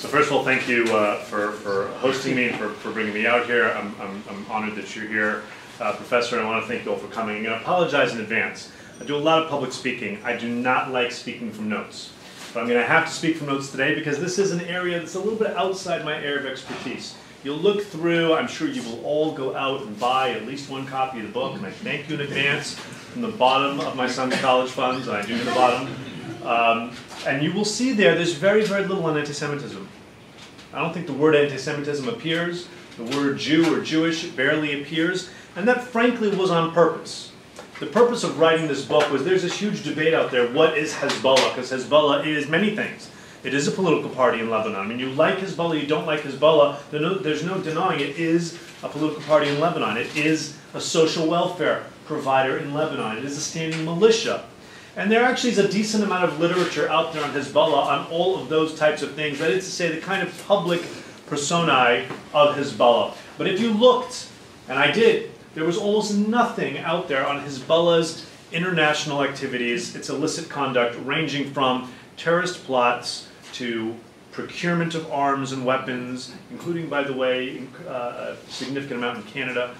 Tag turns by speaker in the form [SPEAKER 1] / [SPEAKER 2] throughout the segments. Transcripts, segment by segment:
[SPEAKER 1] So first of all, thank you for hosting me and for bringing me out here. I'm honored that you're here, Professor, and I want to thank you all for coming. I'm going to apologize in advance. I do a lot of public speaking. I do not like speaking from notes. But I'm going to have to speak from notes today because this is an area that's a little bit outside my area of expertise. You'll look through, I'm sure you will all go out and buy at least one copy of the book, and I thank you in advance from the bottom of my son's college funds, and I do mean the bottom. And you will see there's very, very little on anti-Semitism. I don't think the word anti-Semitism appears. The word Jew or Jewish barely appears. And that, frankly, was on purpose. The purpose of writing this book was there's this huge debate out there, what is Hezbollah? Because Hezbollah is many things. It is a political party in Lebanon. I mean, you like Hezbollah, you don't like Hezbollah, there's no denying it is a political party in Lebanon. It is a social welfare provider in Lebanon. It is a standing militia. And there actually is a decent amount of literature out there on Hezbollah on all of those types of things. That is to say, the kind of public personae of Hezbollah. But if you looked, and I did, there was almost nothing out there on Hezbollah's international activities, its illicit conduct, ranging from terrorist plots to procurement of arms and weapons, including, by the way, a significant amount in Canada,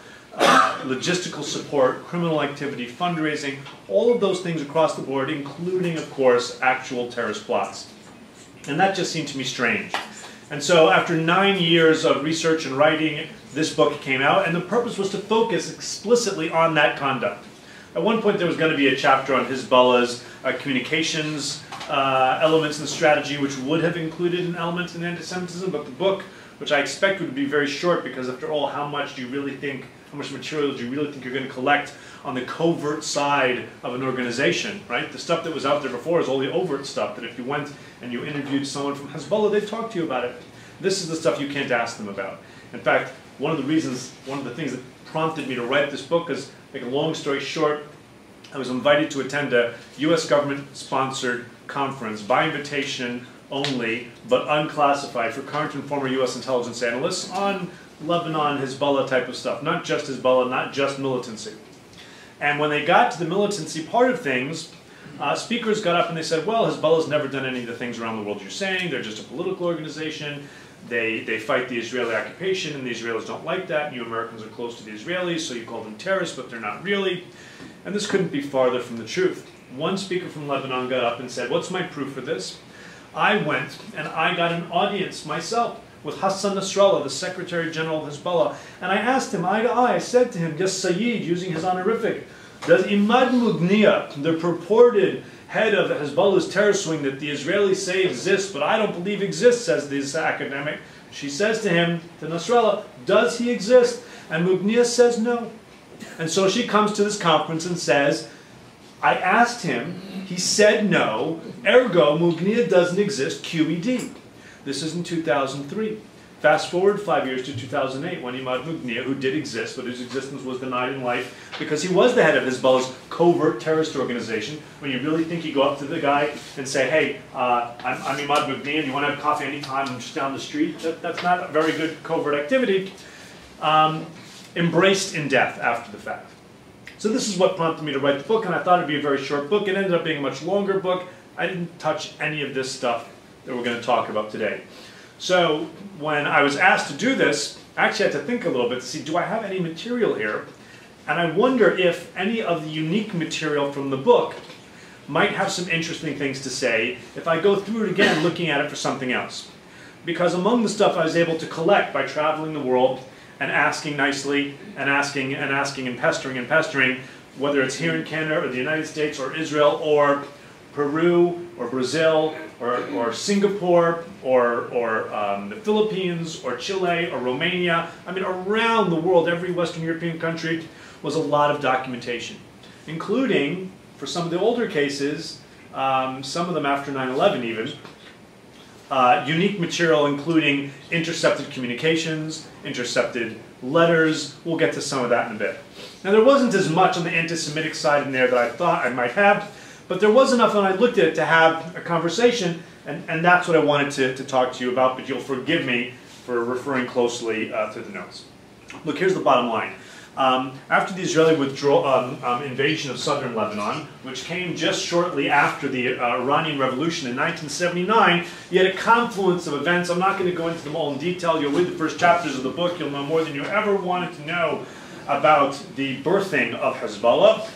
[SPEAKER 1] logistical support, criminal activity, fundraising, all of those things across the board, including, of course, actual terrorist plots. And that just seemed to me strange. And so after 9 years of research and writing, this book came out, and the purpose was to focus explicitly on that conduct. At one point there was going to be a chapter on Hezbollah's communications elements and strategy, which would have included an element in anti-Semitism, but the book, which I expect would be very short, because after all, how much material do you really think you're going to collect on the covert side of an organization, right? The stuff that was out there before is all the overt stuff that if you went and you interviewed someone from Hezbollah, they'd talk to you about it. This is the stuff you can't ask them about. In fact, one of the things that prompted me to write this book is, make a long story short, I was invited to attend a US government-sponsored conference by invitation only, but unclassified, for current and former US intelligence analysts on Lebanon, Hezbollah type of stuff. Not just Hezbollah, not just militancy. And when they got to the militancy part of things, speakers got up and they said, well, Hezbollah's never done any of the things around the world you're saying. They're just a political organization. They fight the Israeli occupation, and the Israelis don't like that. You Americans are close to the Israelis, so you call them terrorists, but they're not really. And this couldn't be farther from the truth. One speaker from Lebanon got up and said, what's my proof for this? I went and I got an audience myself with Hassan Nasrallah, the Secretary General of Hezbollah, and I asked him eye to eye, I said to him, yes, Sayyid, using his honorific, does Imad Mughniya, the purported head of Hezbollah's terror swing that the Israelis say exists, but I don't believe exists, says this academic, she says to him, to Nasrallah, does he exist? And Mughniya says no. And so she comes to this conference and says, I asked him, he said no, ergo Mughniya doesn't exist, QED. This is in 2003. Fast forward 5 years to 2008, when Imad Mughniya, who did exist, but his existence was denied in life because he was the head of Hezbollah's covert terrorist organization. When you really think you go up to the guy and say, hey, I'm Imad Mughniya, you want to have coffee anytime, I'm just down the street, that's not a very good covert activity. Embraced in death after the fact. So this is what prompted me to write the book, and I thought it'd be a very short book. It ended up being a much longer book. I didn't touch any of this stuff that we're going to talk about today. So when I was asked to do this, I actually had to think a little bit to see, do I have any material here? And I wonder if any of the unique material from the book might have some interesting things to say if I go through it again looking at it for something else. Because among the stuff I was able to collect by traveling the world and asking nicely and asking and pestering, whether it's here in Canada or the United States or Israel or Peru or Brazil or Singapore or the Philippines or Chile or Romania. I mean, around the world, every Western European country was a lot of documentation, including, for some of the older cases, some of them after 9/11 even, unique material including intercepted communications, intercepted letters. We'll get to some of that in a bit. Now, there wasn't as much on the anti-Semitic side in there that I thought I might have, but there was enough when I looked at it to have a conversation, and that's what I wanted to talk to you about, but you'll forgive me for referring closely to the notes. Look, here's the bottom line. After the Israeli invasion of southern Lebanon, which came just shortly after the Iranian Revolution in 1979, you had a confluence of events. I'm not going to go into them all in detail. You'll read the first chapters of the book. You'll know more than you ever wanted to know about the birthing of Hezbollah.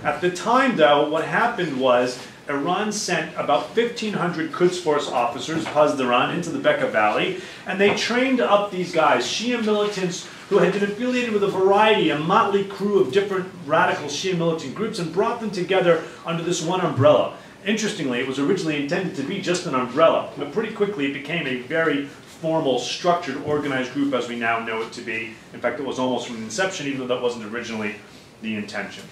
[SPEAKER 1] At the time, though, what happened was Iran sent about 1,500 Quds Force officers, Pasdaran, into the Bekaa Valley, and they trained up these guys, Shia militants who had been affiliated with a variety, a motley crew of different radical Shia militant groups, and brought them together under this one umbrella. Interestingly, it was originally intended to be just an umbrella, but pretty quickly it became a very formal, structured, organized group as we now know it to be. In fact, it was almost from inception, even though that wasn't originally the intention.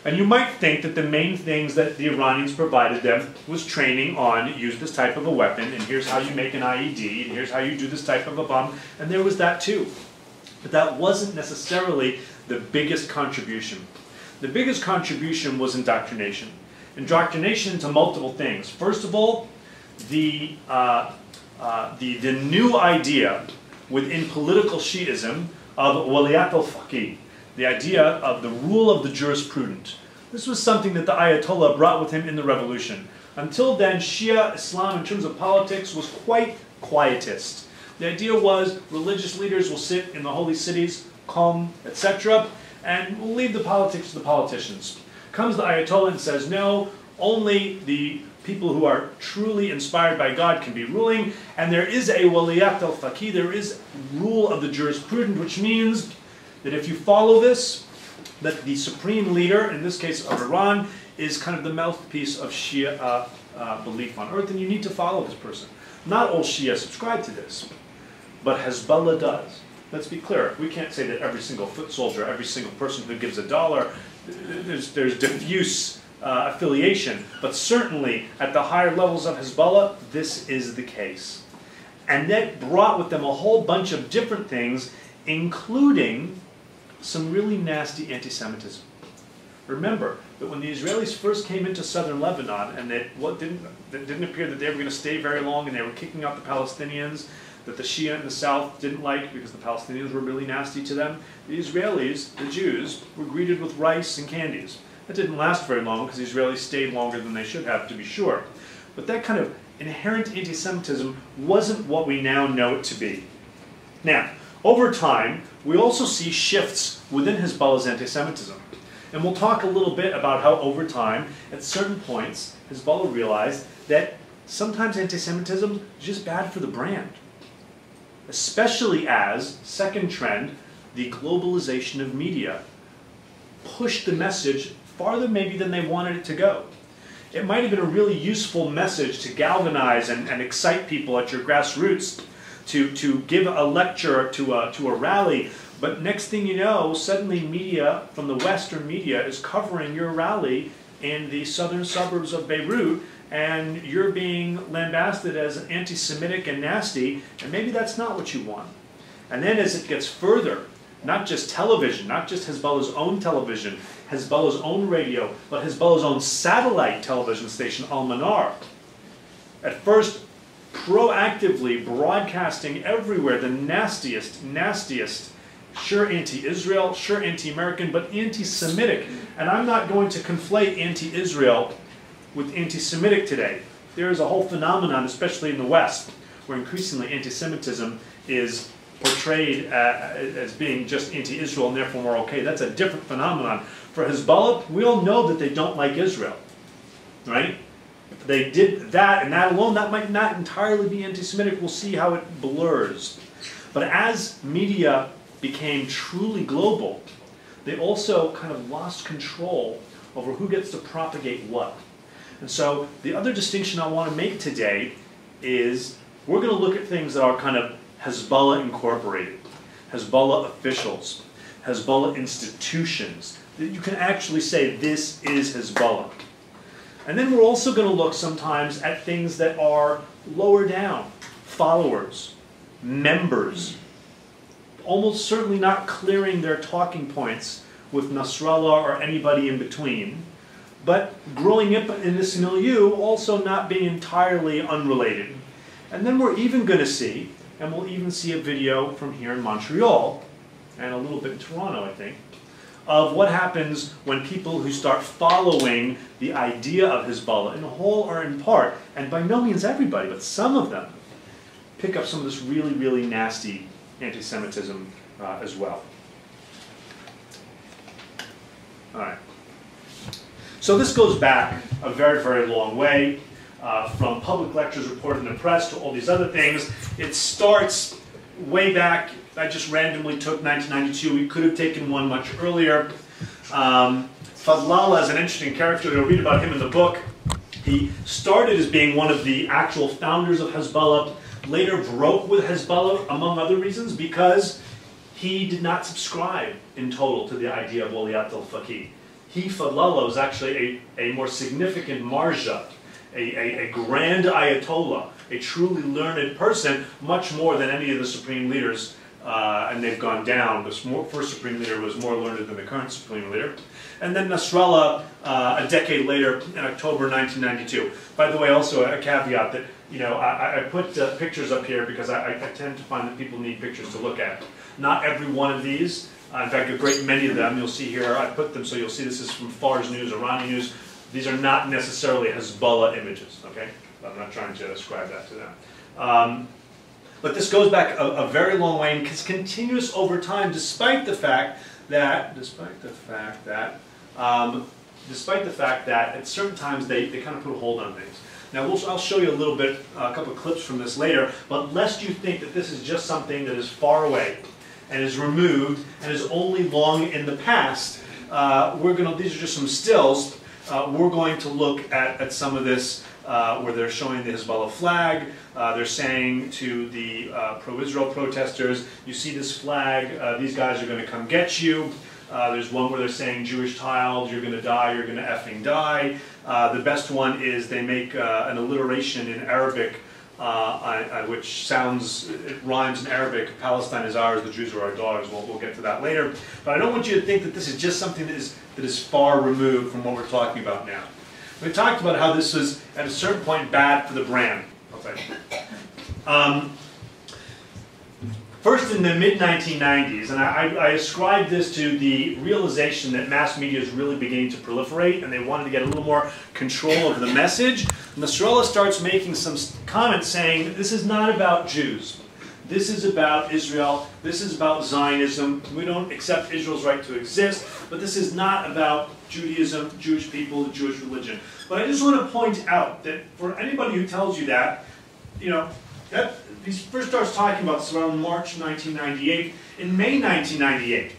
[SPEAKER 1] And you might think that the main things that the Iranians provided them was training on use this type of a weapon, and here's how you make an IED, and here's how you do this type of a bomb, and there was that too. But that wasn't necessarily the biggest contribution. The biggest contribution was indoctrination. Indoctrination into multiple things. First of all, the new idea within political Shi'ism of waliyat al-faqih, the idea of the rule of the jurisprudent. This was something that the Ayatollah brought with him in the revolution. Until then, Shia Islam in terms of politics was quite quietist. The idea was religious leaders will sit in the holy cities, calm, etc., and we'll leave the politics to the politicians. Comes the Ayatollah and says, no, only the people who are truly inspired by God can be ruling, and there is a waliyat al-faqih, there is rule of the jurisprudent, which means that if you follow this, that the supreme leader, in this case of Iran, is kind of the mouthpiece of Shia belief on earth, and you need to follow this person. Not all Shia subscribe to this, but Hezbollah does. Let's be clear, we can't say that every single foot soldier, every single person who gives $1, there's diffuse affiliation, but certainly at the higher levels of Hezbollah, this is the case. And that brought with them a whole bunch of different things, including some really nasty anti-Semitism. Remember that when the Israelis first came into southern Lebanon, and it didn't appear that they were going to stay very long, and they were kicking out the Palestinians, that the Shia in the south didn't like because the Palestinians were really nasty to them, the Israelis, the Jews, were greeted with rice and candies. That didn't last very long because the Israelis stayed longer than they should have, to be sure. But that kind of inherent anti-Semitism wasn't what we now know it to be. Now, over time, we also see shifts within Hezbollah's anti-Semitism. And we'll talk a little bit about how over time, at certain points, Hezbollah realized that sometimes anti-Semitism is just bad for the brand. Especially as, second trend, the globalization of media pushed the message farther maybe than they wanted it to go. It might have been a really useful message to galvanize and excite people at your grassroots, to give a lecture to a rally, but next thing you know, suddenly media from the Western media is covering your rally in the southern suburbs of Beirut, and you're being lambasted as anti-Semitic and nasty, and maybe that's not what you want. And then as it gets further, not just television, not just Hezbollah's own television, Hezbollah's own radio, but Hezbollah's own satellite television station, Al-Manar, at first proactively broadcasting everywhere the nastiest, sure anti-Israel, sure anti-American, but anti-Semitic. And I'm not going to conflate anti-Israel with anti-Semitic today. There is a whole phenomenon, especially in the West, where increasingly anti-Semitism is portrayed as being just anti-Israel and therefore more okay. That's a different phenomenon. For Hezbollah, we all know that they don't like Israel, right? If they did that and that alone, that might not entirely be anti-Semitic. We'll see how it blurs. But as media became truly global, they also kind of lost control over who gets to propagate what. And so the other distinction I want to make today is we're going to look at things that are kind of Hezbollah incorporated, Hezbollah officials, Hezbollah institutions, that you can actually say this is Hezbollah. And then we're also going to look sometimes at things that are lower down, followers, members, almost certainly not clearing their talking points with Nasrallah or anybody in between, but growing up in this milieu, also not being entirely unrelated. And then we're even going to see, and we'll even see a video from here in Montreal, and a little bit in Toronto, I think, of what happens when people who start following the idea of Hezbollah, in whole or in part, and by no means everybody, but some of them, pick up some of this really, really nasty anti-Semitism as well. All right. So this goes back a very, very long way, from public lectures reported in the press to all these other things. It starts way back. I just randomly took 1992. We could have taken one much earlier. Fadlallah is an interesting character. You'll read about him in the book. He started as being one of the actual founders of Hezbollah, later broke with Hezbollah, among other reasons, because he did not subscribe in total to the idea of Waliyat al-Faqih. He, Fadlallah, was actually a more significant marja, a grand ayatollah, a truly learned person, much more than any of the supreme leaders, and they've gone down. The first supreme leader was more learned than the current supreme leader. And then Nasrallah, a decade later, in October 1992. By the way, also a caveat that, you know, I put pictures up here because I tend to find that people need pictures to look at. Not every one of these, in fact, a great many of them, you'll see here, I put them so you'll see this is from Fars News, Iranian News. These are not necessarily Hezbollah images, okay? I'm not trying to ascribe that to them. But this goes back a very long way and is continuous over time, despite the fact that at certain times they kind of put a hold on things. Now I'll show you a little bit, a couple of clips from this later, but lest you think that this is just something that is far away and is removed and is only long in the past, these are just some stills. We're going to look at some of this where they're showing the Hezbollah flag. They're saying to the pro-Israel protesters, you see this flag, these guys are going to come get you. There's one where they're saying, Jewish child, you're going to die, you're going to effing die. The best one is they make an alliteration in Arabic, which sounds, it rhymes in Arabic, Palestine is ours, the Jews are our dogs. We'll get to that later. But I don't want you to think that this is just something that is far removed from what we're talking about now. We talked about how this was, at a certain point, bad for the brand. Okay. First in the mid-1990s, and I ascribe this to the realization that mass media is really beginning to proliferate, and they wanted to get a little more control of the message. Nasrallah starts making some comments saying, this is not about Jews. This is about Israel. This is about Zionism. We don't accept Israel's right to exist, but this is not about Judaism, Jewish people, the Jewish religion. But I just want to point out that for anybody who tells you that, you know, he first starts talking about this around March 1998. In May 1998,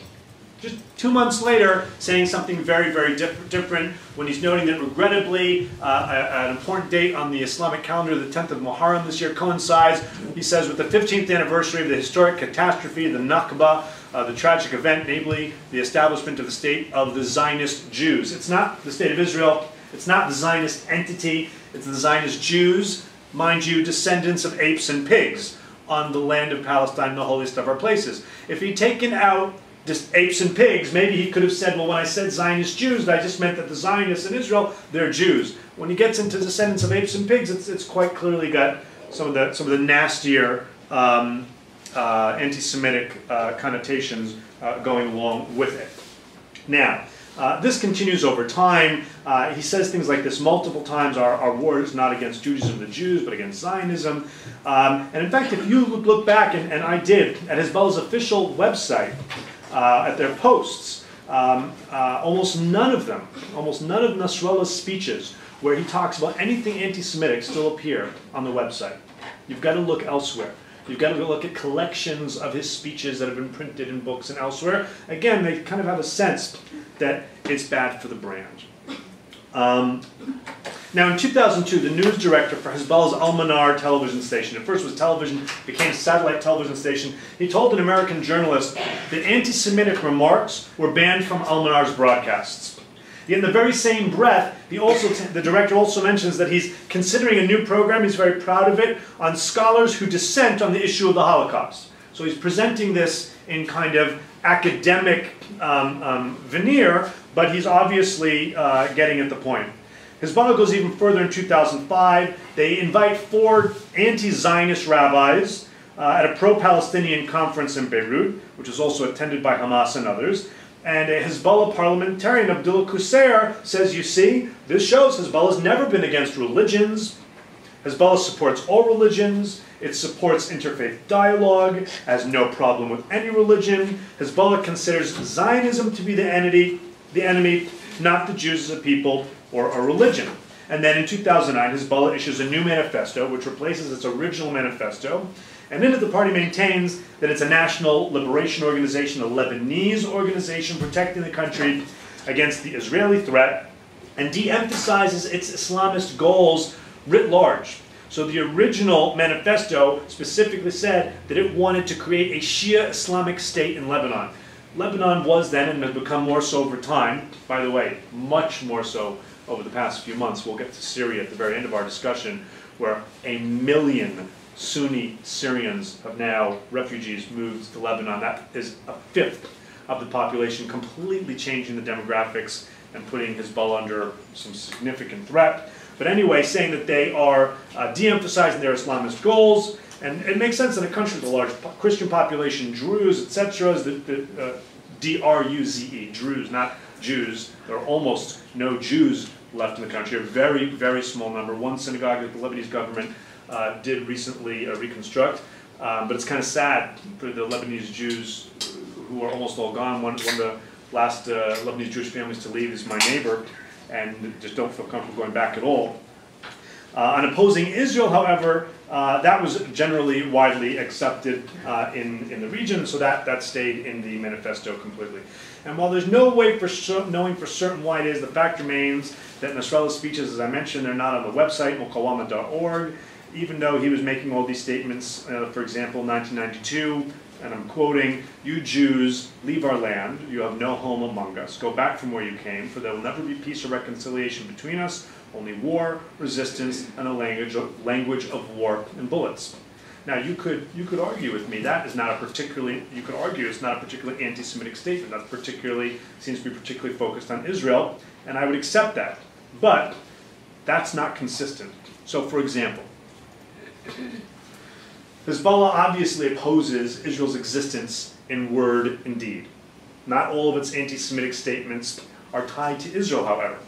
[SPEAKER 1] just 2 months later, saying something very, very different when he's noting that regrettably, an important date on the Islamic calendar, the 10th of Muharram this year, coincides, he says, with the 15th anniversary of the historic catastrophe, the Nakba, the tragic event, namely the establishment of the state of the Zionist Jews. It's not the state of Israel, it's not the Zionist entity, it's the Zionist Jews, mind you, descendants of apes and pigs on the land of Palestine, the holiest of our places. If he'd taken out just apes and pigs, maybe he could have said, well, when I said Zionist Jews, I just meant that the Zionists in Israel, they're Jews. When he gets into descendants of apes and pigs, it's quite clearly got some of the nastier anti-Semitic connotations going along with it. Now, this continues over time. He says things like this multiple times, our war is not against Judaism and the Jews, but against Zionism. And in fact, if you look back, and I did, at Hezbollah's official website, at their posts, almost none of Nasrallah's speeches where he talks about anything anti-Semitic still appear on the website. You've got to look elsewhere. You've got to look at collections of his speeches that have been printed in books and elsewhere. Again, they kind of have a sense that it's bad for the brand. Now in 2002, the news director for Hezbollah's Al-Manar television station, at first was television, became satellite television station, he told an American journalist that anti-Semitic remarks were banned from Al-Manar's broadcasts. In the very same breath, the director also mentions that he's considering a new program, he's very proud of it, on scholars who dissent on the issue of the Holocaust. So he's presenting this in kind of academic veneer, but he's obviously getting at the point. Hezbollah goes even further in 2005. They invite 4 anti-Zionist rabbis at a pro-Palestinian conference in Beirut, which was also attended by Hamas and others. And a Hezbollah parliamentarian, Abdullah Qusair, says, you see, this shows Hezbollah's never been against religions. Hezbollah supports all religions. It supports interfaith dialogue, has no problem with any religion. Hezbollah considers Zionism to be the enemy, not the Jews as a people or a religion. And then in 2009, Hezbollah issues a new manifesto, which replaces its original manifesto. And in it, the party maintains that it's a national liberation organization, a Lebanese organization protecting the country against the Israeli threat, and de-emphasizes its Islamist goals writ large. So the original manifesto specifically said that it wanted to create a Shia Islamic state in Lebanon. Lebanon was then, and has become more so over time, by the way, much more so over the past few months. We'll get to Syria at the very end of our discussion, where 1 million Sunni Syrians have now, refugees, moved to Lebanon. That is a fifth of the population, completely changing the demographics and putting Hezbollah under some significant threat. But anyway, saying that they are de-emphasizing their Islamist goals, and it makes sense in a country with a large Christian population, Druze, etc., D-R-U-Z-E, Druze, not Jews. There are almost no Jews left in the country, a very, very small number. One synagogue that the Lebanese government did recently reconstruct, but it's kind of sad for the Lebanese Jews who are almost all gone. One of the last Lebanese Jewish families to leave is my neighbor, and just don't feel comfortable going back at all. On opposing Israel, however, that was generally widely accepted in the region, so that stayed in the manifesto completely. And while there's no way for knowing for certain why it is, the fact remains that Nasrallah's speeches, as I mentioned, they're not on the website, mukawama.org, even though he was making all these statements, for example, in 1992, and I'm quoting, "You Jews, leave our land. You have no home among us. Go back from where you came, for there will never be peace or reconciliation between us, only war, resistance, and a language of war and bullets." Now, you could argue with me that is not a particularly, you could argue it's not a particularly anti-Semitic statement. That seems to be particularly focused on Israel, and I would accept that. But that's not consistent. So, for example, Hezbollah obviously opposes Israel's existence in word and deed. Not all of its anti-Semitic statements are tied to Israel, however.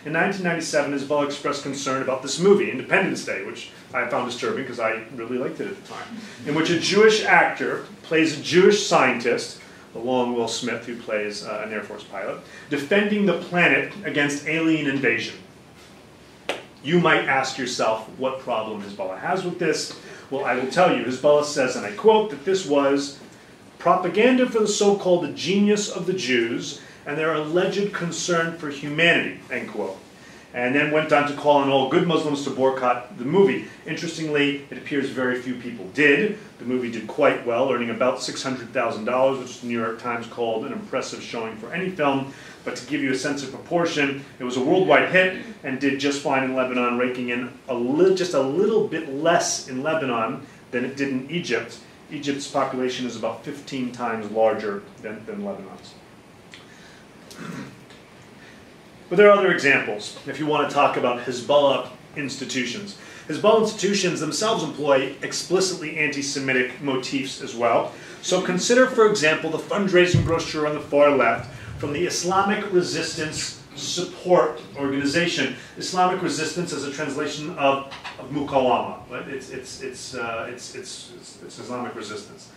[SPEAKER 1] In 1997, Hezbollah expressed concern about this movie, Independence Day, which I found disturbing because I really liked it at the time, in which a Jewish actor plays a Jewish scientist, along Will Smith, who plays an Air Force pilot, defending the planet against alien invasion. You might ask yourself what problem Hezbollah has with this. Well, I will tell you, Hezbollah says, and I quote, that this was propaganda for the so-called genius of the Jews and their alleged concern for humanity, end quote. And then went on to call on all good Muslims to boycott the movie. Interestingly, it appears very few people did. The movie did quite well, earning about $600,000, which the New York Times called an impressive showing for any film. But to give you a sense of proportion, it was a worldwide hit and did just fine in Lebanon, raking in just a little bit less in Lebanon than it did in Egypt. Egypt's population is about 15 times larger than Lebanon's. But there are other examples if you want to talk about Hezbollah institutions. Hezbollah institutions themselves employ explicitly anti-Semitic motifs as well. So consider, for example, the fundraising brochure on the far left from the Islamic Resistance Support Organization. Islamic Resistance is a translation of Mukawama. Right? It's Islamic Resistance.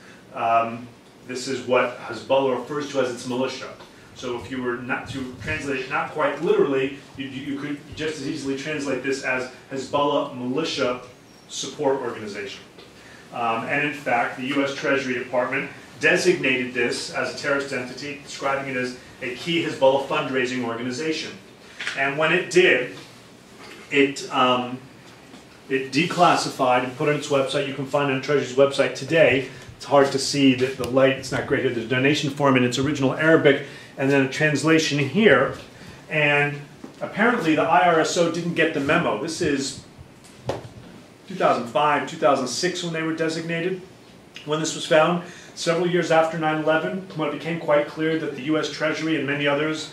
[SPEAKER 1] This is what Hezbollah refers to as its militia. So if you were not to translate it not quite literally, you could just as easily translate this as Hezbollah Militia Support Organization. And in fact, the U.S. Treasury Department designated this as a terrorist entity, describing it as a key Hezbollah fundraising organization. And when it did, it declassified and put on its website. You can find it on Treasury's website today. It's hard to see the light. It's not great here. There's a donation form in its original Arabic, and then a translation here. And apparently the IRSO didn't get the memo. This is 2005, 2006 when they were designated, when this was found. Several years after 9/11, when it became quite clear that the U.S. Treasury and many others,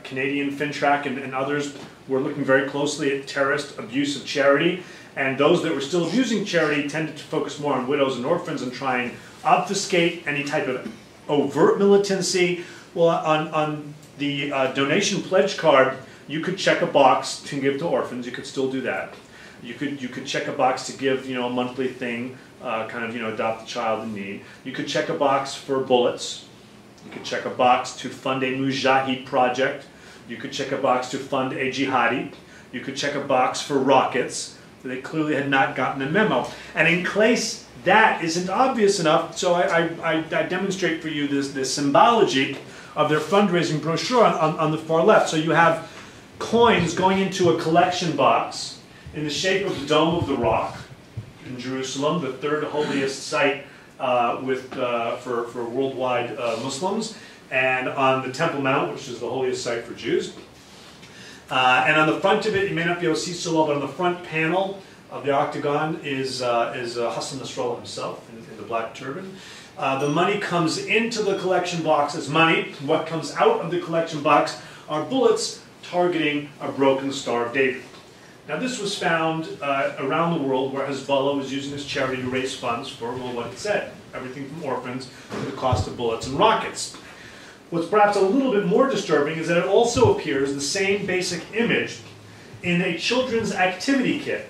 [SPEAKER 1] Canadian FinTrack and others, were looking very closely at terrorist abuse of charity. And those that were still abusing charity tended to focus more on widows and orphans and try and obfuscate any type of overt militancy. Well, on the donation pledge card, you could check a box to give to orphans. You could still do that. You could check a box to give, a monthly thing, adopt a child in need. You could check a box for bullets. You could check a box to fund a mujahid project. You could check a box to fund a jihadi. You could check a box for rockets. They clearly had not gotten the memo. And in case that isn't obvious enough, so I demonstrate for you this symbology of their fundraising brochure on the far left. So you have coins going into a collection box in the shape of the Dome of the Rock in Jerusalem, the third holiest site for worldwide Muslims, and on the Temple Mount, which is the holiest site for Jews. And on the front of it, you may not be able to see so well, but on the front panel of the octagon is Hassan Nasrallah himself in the black turban. The money comes into the collection box as money. What comes out of the collection box are bullets targeting a broken Star of David. Now this was found around the world where Hezbollah was using this charity to raise funds for, well, what it said, everything from orphans to the cost of bullets and rockets. What's perhaps a little bit more disturbing is that it also appears the same basic image in a children's activity kit.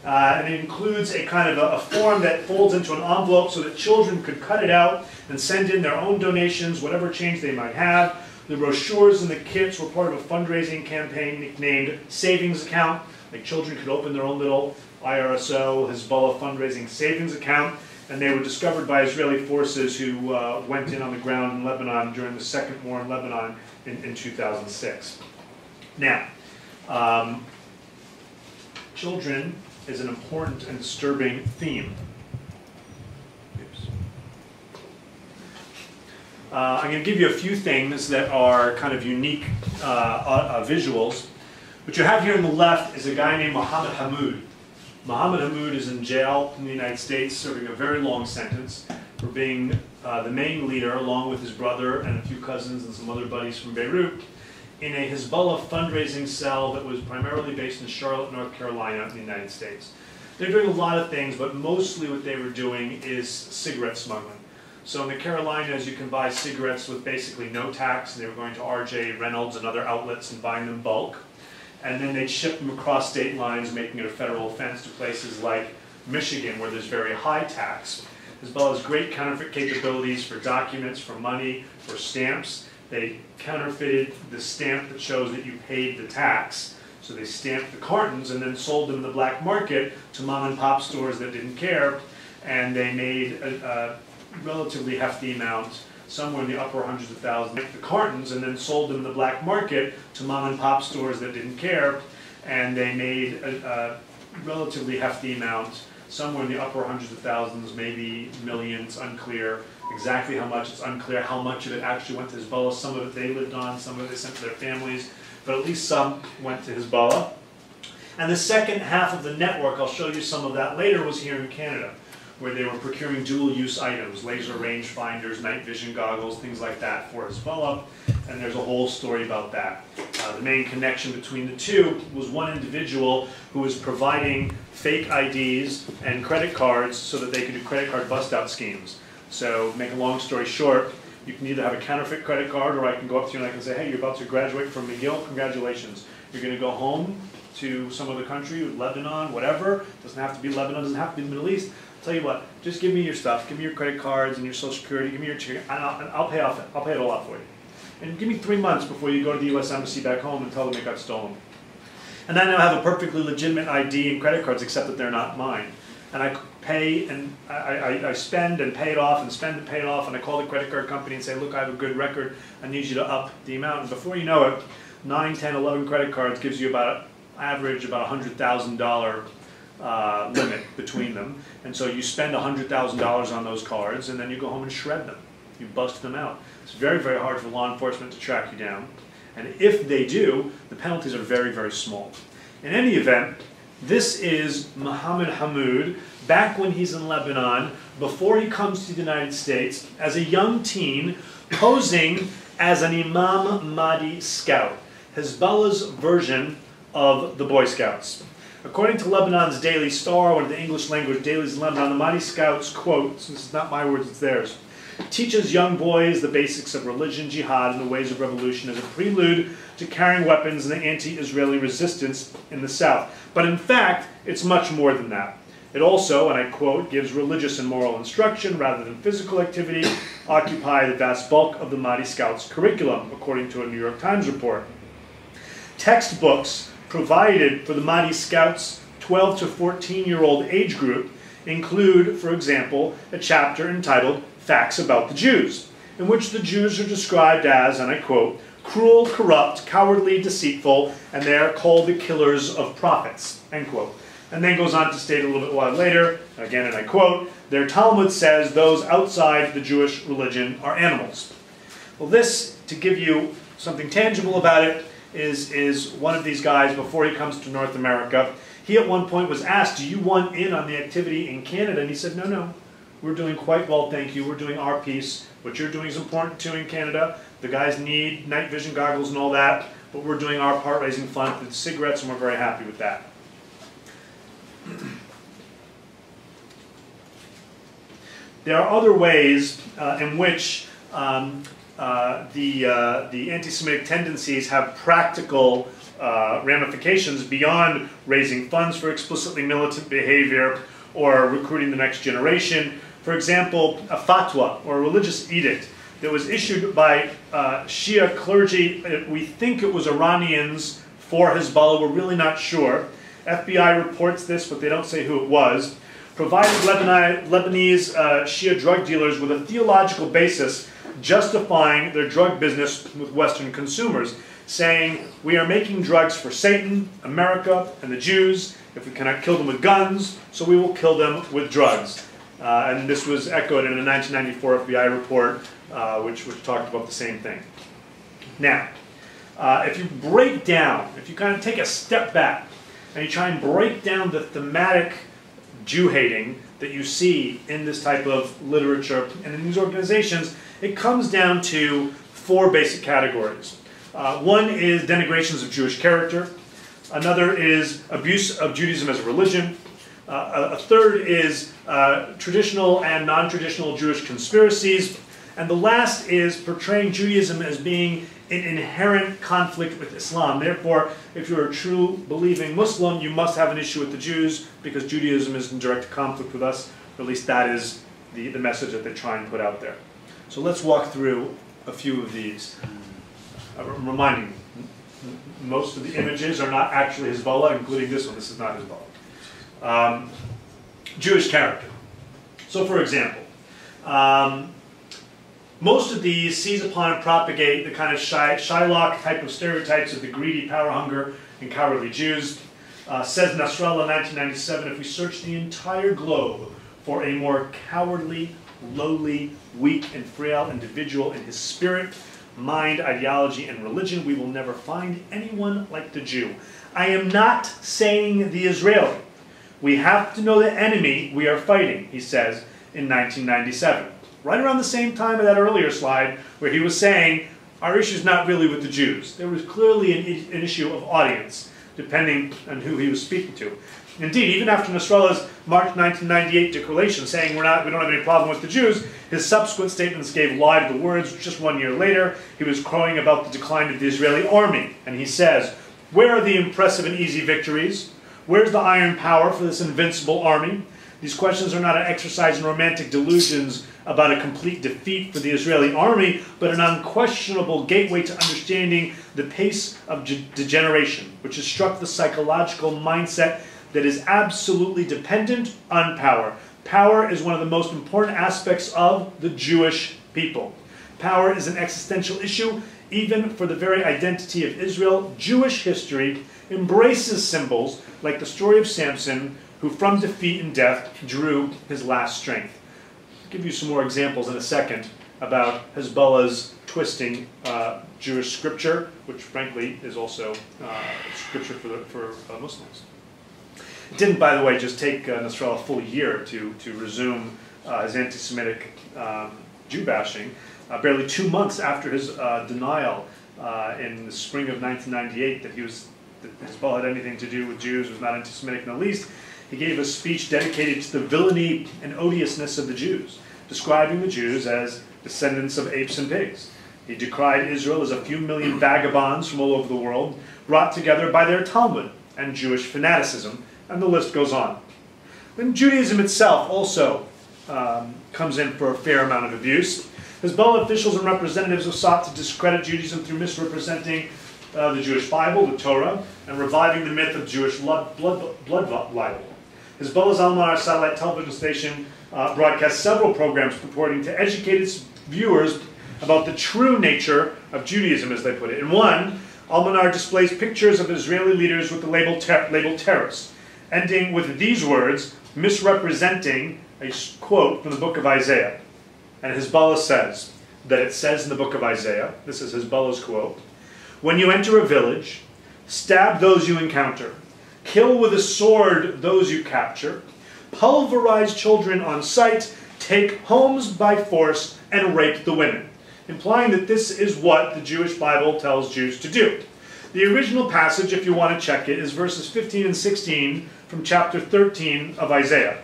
[SPEAKER 1] And it includes a kind of a form that folds into an envelope so that children could cut it out and send in their own donations, whatever change they might have. The brochures and the kits were part of a fundraising campaign nicknamed Savings Account. Like children could open their own little IRSO, Hezbollah fundraising savings account. And they were discovered by Israeli forces who went in on the ground in Lebanon during the second war in Lebanon in 2006. Now, children is an important and disturbing theme. I'm going to give you a few things that are kind of unique visuals. What you have here on the left is a guy named Mohammed Hammoud. Mohammed Hammoud is in jail in the United States, serving a very long sentence for being the main leader, along with his brother and a few cousins and some other buddies from Beirut, in a Hezbollah fundraising cell that was primarily based in Charlotte, North Carolina, in the United States. They're doing a lot of things, but mostly what they were doing is cigarette smuggling. So in the Carolinas, you can buy cigarettes with basically no tax. They were going to RJ Reynolds and other outlets and buying them bulk. And then they'd ship them across state lines, making it a federal offense to places like Michigan, where there's very high tax. Hezbollah has great counterfeit capabilities for documents, for money, for stamps. They counterfeited the stamp that shows that you paid the tax. So they stamped the cartons and then sold them in the black market to mom and pop stores that didn't care. And they made a relatively hefty amount, somewhere in the upper hundreds of thousands, the cartons and then sold them in the black market to mom and pop stores that didn't care. And they made a relatively hefty amount, somewhere in the upper hundreds of thousands, maybe millions, unclear exactly how much. It's unclear how much of it actually went to Hezbollah. Some of it they lived on, some of it they sent to their families, but at least some went to Hezbollah. And the second half of the network, I'll show you some of that later, was here in Canada, where they were procuring dual-use items, laser rangefinders, night vision goggles, things like that for Hezbollah, and there's a whole story about that. The main connection between the two was one individual who was providing fake IDs and credit cards so that they could do credit card bust-out schemes. So, make a long story short, you can either have a counterfeit credit card, or I can go up to you and I can say, hey, you're about to graduate from McGill, congratulations. You're going to go home to some other country, Lebanon, whatever. Doesn't have to be Lebanon, doesn't have to be the Middle East. Tell you what, just give me your stuff, give me your credit cards and your social security, give me your check, and I'll pay it all off for you. And give me 3 months before you go to the U.S. Embassy back home and tell them it got stolen. And then I'll have a perfectly legitimate ID and credit cards, except that they're not mine. And I pay and I spend and pay it off and spend and pay it off, and I call the credit card company and say, look, I have a good record, I need you to up the amount. And before you know it, 9, 10, 11 credit cards gives you about average about $100,000 limit between them. And so you spend $100,000 on those cards, and then you go home and shred them. You bust them out. It's very, very hard for law enforcement to track you down. And if they do, the penalties are very, very small. In any event, this is Mohammed Hammoud, back when he's in Lebanon, before he comes to the United States, as a young teen, posing as an Imam Mahdi scout, Hezbollah's version of the Boy Scouts. According to Lebanon's Daily Star, one of the English language dailies in Lebanon, the Mahdi Scouts, quote, so this is not my words, it's theirs, teaches young boys the basics of religion, jihad, and the ways of revolution as a prelude to carrying weapons and the anti-Israeli resistance in the south. But in fact, it's much more than that. It also, and I quote, gives religious and moral instruction rather than physical activity, occupy the vast bulk of the Mahdi Scouts' curriculum, according to a New York Times report. Textbooks provided for the Mahdi Scouts' 12 to 14-year-old age group include, for example, a chapter entitled Facts About the Jews, in which the Jews are described as, and I quote, cruel, corrupt, cowardly, deceitful, and they are called the killers of prophets, end quote. And then goes on to state a little bit while later, again, and I quote, their Talmud says those outside the Jewish religion are animals. Well, this, to give you something tangible about it, is one of these guys before he comes to North America. He at one point was asked, do you want in on the activity in Canada? And he said, no, no, we're doing quite well, thank you. We're doing our piece. What you're doing is important too in Canada. The guys need night vision goggles and all that, but we're doing our part, raising funds for the cigarettes, and we're very happy with that. There are other ways in which the anti-Semitic tendencies have practical ramifications beyond raising funds for explicitly militant behavior or recruiting the next generation. For example, a fatwa, or a religious edict, that was issued by Shia clergy. We think it was Iranians for Hezbollah, we're really not sure. FBI reports this, but they don't say who it was. Provided Lebanese Shia drug dealers with a theological basis justifying their drug business with Western consumers, saying, we are making drugs for Satan, America, and the Jews. If we cannot kill them with guns, so we will kill them with drugs. And this was echoed in a 1994 FBI report, which talked about the same thing. Now, if you break down, if you kind of take a step back, and you try and break down the thematic Jew-hating that you see in this type of literature and in these organizations, it comes down to four basic categories. One is denigrations of Jewish character. Another is abuse of Judaism as a religion. A third is traditional and non-traditional Jewish conspiracies. And the last is portraying Judaism as being in inherent conflict with Islam. Therefore, if you're a true believing Muslim, you must have an issue with the Jews because Judaism is in direct conflict with us. Or at least that is the message that they try and put out there. So let's walk through a few of these. Reminding you, most of the images are not actually Hezbollah, including this one. This is not Hezbollah. Jewish character. So for example, most of these seize upon and propagate the kind of Shylock type of stereotypes of the greedy, power-hunger, and cowardly Jews. Says Nasrallah in 1997, if we search the entire globe for a more cowardly, lowly, weak, and frail individual in his spirit, mind, ideology, and religion, we will never find anyone like the Jew. I am not saying the Israeli. We have to know the enemy we are fighting, he says in 1997. Right around the same time of that earlier slide where he was saying, our issue is not really with the Jews. There was clearly an issue of audience, depending on who he was speaking to. Indeed, even after Nasrallah's March 1998 declaration saying we don't have any problem with the Jews, his subsequent statements gave lie to the words. Just 1 year later, he was crowing about the decline of the Israeli army. And he says, where are the impressive and easy victories? Where's the iron power for this invincible army? These questions are not an exercise in romantic delusions about a complete defeat for the Israeli army, but an unquestionable gateway to understanding the pace of degeneration, which has struck the psychological mindset that is absolutely dependent on power. Power is one of the most important aspects of the Jewish people. Power is an existential issue, even for the very identity of Israel. Jewish history embraces symbols like the story of Samson, who from defeat and death drew his last strength. I'll give you some more examples in a second about Hezbollah's twisting Jewish scripture, which frankly is also scripture for Muslims. It didn't, by the way, just take Nasrallah a full year to resume his anti-Semitic Jew bashing. Barely 2 months after his denial in the spring of 1998 that he was that Hezbollah had anything to do with Jews, was not anti-Semitic in the least. He gave a speech dedicated to the villainy and odiousness of the Jews, describing the Jews as descendants of apes and pigs. He decried Israel as a few million vagabonds from all over the world, brought together by their Talmud and Jewish fanaticism, and the list goes on. Then Judaism itself also comes in for a fair amount of abuse. Hezbollah officials and representatives have sought to discredit Judaism through misrepresenting the Jewish Bible, the Torah, and reviving the myth of Jewish blood libel. Hezbollah's Al-Manar satellite television station broadcasts several programs purporting to educate its viewers about the true nature of Judaism, as they put it. In one, Al-Manar displays pictures of Israeli leaders with the label terrorists, ending with these words, misrepresenting a quote from the book of Isaiah. And Hezbollah says that it says in the book of Isaiah, this is Hezbollah's quote, "When you enter a village, stab those you encounter, kill with a sword those you capture, pulverize children on sight, take homes by force, and rape the women," implying that this is what the Jewish Bible tells Jews to do. The original passage, if you want to check it, is verses 15 and 16 from chapter 13 of Isaiah.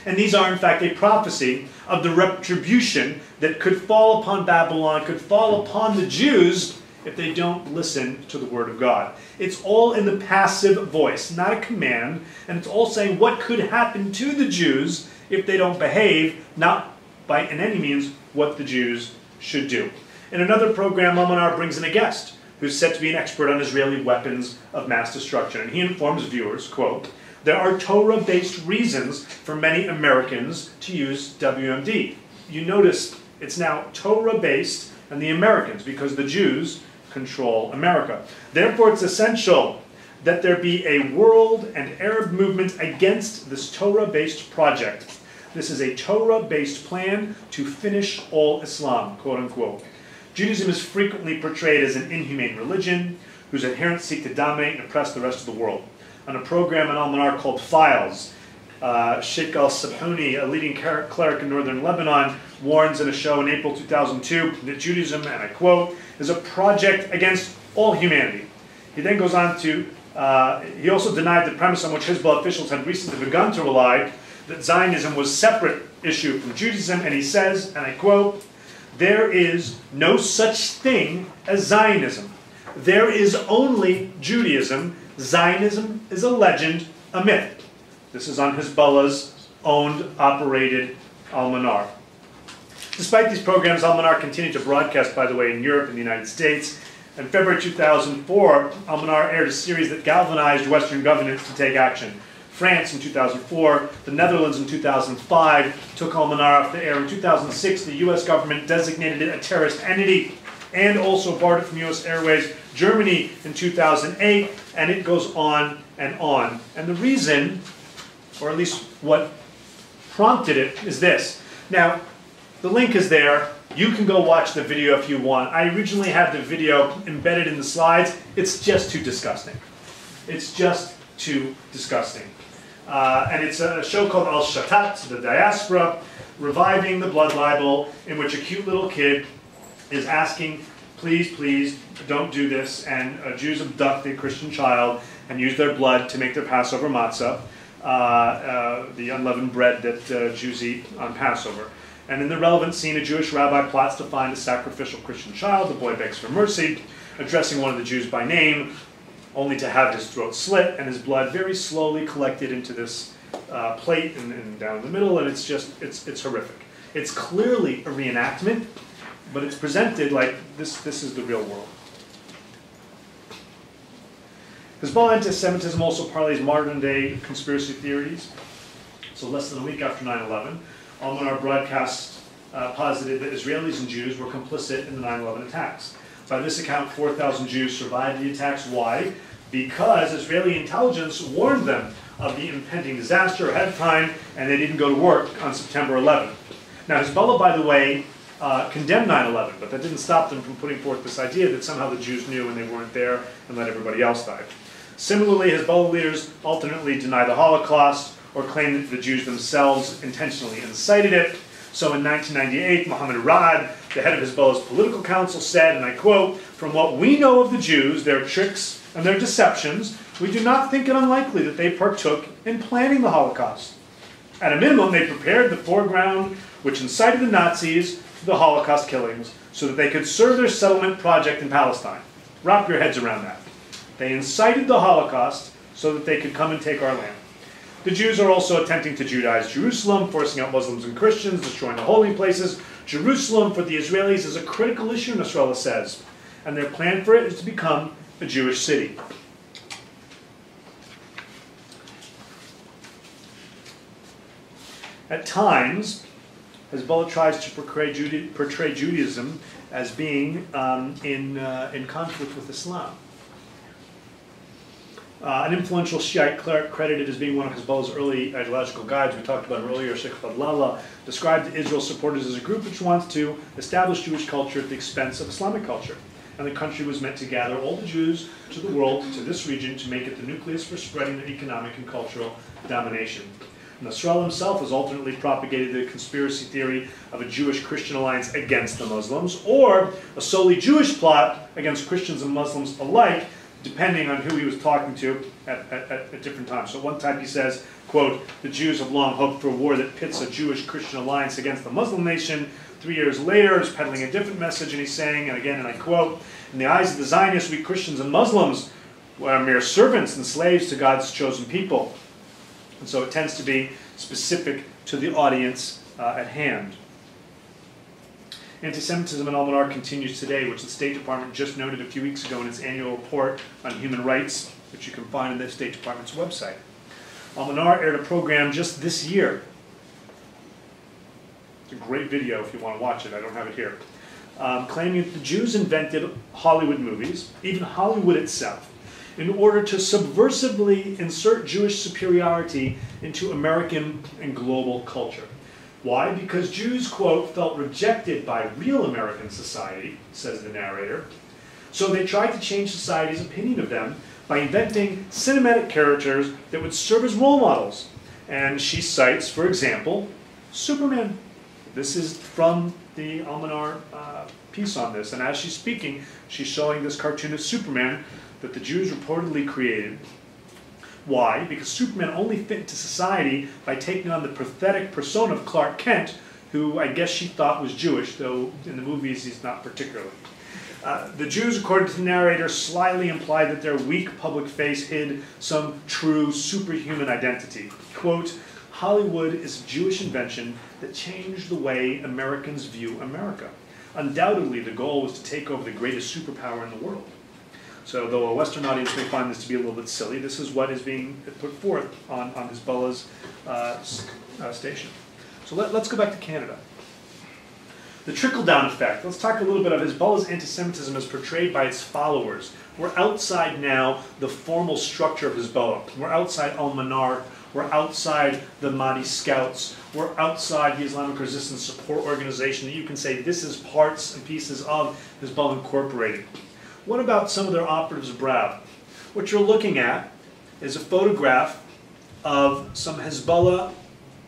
[SPEAKER 1] And these are, in fact, a prophecy of the retribution that could fall upon Babylon, could fall upon the Jews if they don't listen to the word of God. It's all in the passive voice, not a command, and it's all saying what could happen to the Jews if they don't behave, not by in any means what the Jews should do. In another program, Al-Manar brings in a guest who's said to be an expert on Israeli weapons of mass destruction, and he informs viewers, quote, "There are Torah-based reasons for many Americans to use WMD." You notice it's now Torah-based and the Americans, because the Jews control America. Therefore, it's essential that there be a world and Arab movement against this Torah-based project. This is a Torah-based plan to finish all Islam, quote unquote. Judaism is frequently portrayed as an inhumane religion whose adherents seek to dominate and oppress the rest of the world. On a program in Al-Manar called Files, Sheikh al-Sabhuni, a leading cleric in northern Lebanon, warns in a show in April 2002 that Judaism, and I quote, is a project against all humanity. He then goes on to, he also denied the premise on which Hezbollah officials had recently begun to rely, that Zionism was a separate issue from Judaism, and he says, and I quote, "There is no such thing as Zionism. There is only Judaism. Zionism is a legend, a myth." This is on Hezbollah's owned, operated Al-Manar. Despite these programs, Al-Manar continued to broadcast, by the way, in Europe and the United States. In February 2004, Al-Manar aired a series that galvanized Western governments to take action. France in 2004, the Netherlands in 2005 took Al-Manar off the air. In 2006, the US government designated it a terrorist entity and also barred it from US Airways. Germany in 2008, and it goes on and on. And the reason, or at least what prompted it, is this. Now, the link is there. You can go watch the video if you want. I originally had the video embedded in the slides. It's just too disgusting. It's just too disgusting. And it's a show called Al-Shatat, the Diaspora, reviving the blood libel, in which a cute little kid is asking, please, please, don't do this. And Jews abduct a Christian child and use their blood to make their Passover matzah, the unleavened bread that Jews eat on Passover. And in the relevant scene, a Jewish rabbi plots to find a sacrificial Christian child. The boy begs for mercy, addressing one of the Jews by name, only to have his throat slit and his blood very slowly collected into this plate and down the middle, and it's horrific. It's clearly a reenactment, but it's presented like this is the real world. Hezbollah anti-Semitism also parlays modern-day conspiracy theories. So less than a week after 9/11, Al-Manar broadcast posited that Israelis and Jews were complicit in the 9/11 attacks. By this account, 4,000 Jews survived the attacks. Why? Because Israeli intelligence warned them of the impending disaster ahead of time, and they didn't go to work on September 11th. Now, Hezbollah, by the way, condemned 9/11, but that didn't stop them from putting forth this idea that somehow the Jews knew and they weren't there and let everybody else die. Similarly, Hezbollah leaders alternately deny the Holocaust or claim that the Jews themselves intentionally incited it. So in 1998, Mohammed Rad, the head of Hezbollah's political council, said, and I quote, "From what we know of the Jews, their tricks and their deceptions, we do not think it unlikely that they partook in planning the Holocaust. At a minimum, they prepared the foreground which incited the Nazis to the Holocaust killings so that they could serve their settlement project in Palestine. Wrap your heads around that. They incited the Holocaust so that they could come and take our land. The Jews are also attempting to Judaize Jerusalem, forcing out Muslims and Christians, destroying the holy places. Jerusalem for the Israelis is a critical issue, Nasrallah says, and their plan for it is to become a Jewish city. At times, Hezbollah tries to portray Judaism as being in conflict with Islam. An influential Shiite cleric credited as being one of Hezbollah's early ideological guides, we talked about him earlier, Sheikh Fadlallah, described Israel supporters as a group which wants to establish Jewish culture at the expense of Islamic culture. And the country was meant to gather all the Jews to the world, to this region, to make it the nucleus for spreading their economic and cultural domination. Nasrallah himself has alternately propagated the conspiracy theory of a Jewish-Christian alliance against the Muslims, or a solely Jewish plot against Christians and Muslims alike, depending on who he was talking to at different times. So at one time he says, quote, "The Jews have long hoped for a war that pits a Jewish-Christian alliance against the Muslim nation." 3 years later, he's peddling a different message, and he's saying, and again, and I quote, "In the eyes of the Zionists, we Christians and Muslims are mere servants and slaves to God's chosen people." And so it tends to be specific to the audience at hand. Antisemitism in Al-Manar continues today, which the State Department just noted a few weeks ago in its annual report on human rights, which you can find on the State Department's website. Al-Manar aired a program just this year. It's a great video if you want to watch it. I don't have it here. Claiming that the Jews invented Hollywood movies, even Hollywood itself, in order to subversively insert Jewish superiority into American and global culture. Why? Because Jews, quote, felt rejected by real American society, says the narrator, so they tried to change society's opinion of them by inventing cinematic characters that would serve as role models. And she cites, for example, Superman. This is from the Al-Manar piece on this, and as she's speaking, she's showing this cartoon of Superman that the Jews reportedly created. Why? Because Superman only fit into society by taking on the pathetic persona of Clark Kent, who I guess she thought was Jewish, though in the movies he's not particularly. The Jews, according to the narrator, slyly implied that their weak public face hid some true superhuman identity. Quote, "Hollywood is a Jewish invention that changed the way Americans view America. Undoubtedly, the goal was to take over the greatest superpower in the world." So though a Western audience may find this to be a little bit silly, this is what is being put forth on Hezbollah's station. So let's go back to Canada. The trickle-down effect. Let's talk a little bit of Hezbollah's anti-Semitism as portrayed by its followers. We're outside now the formal structure of Hezbollah. We're outside Al-Manar. We're outside the Mahdi Scouts. We're outside the Islamic Resistance Support Organization that you can say this is parts and pieces of Hezbollah Incorporated. What about some of their operatives abroad? What you're looking at is a photograph of some Hezbollah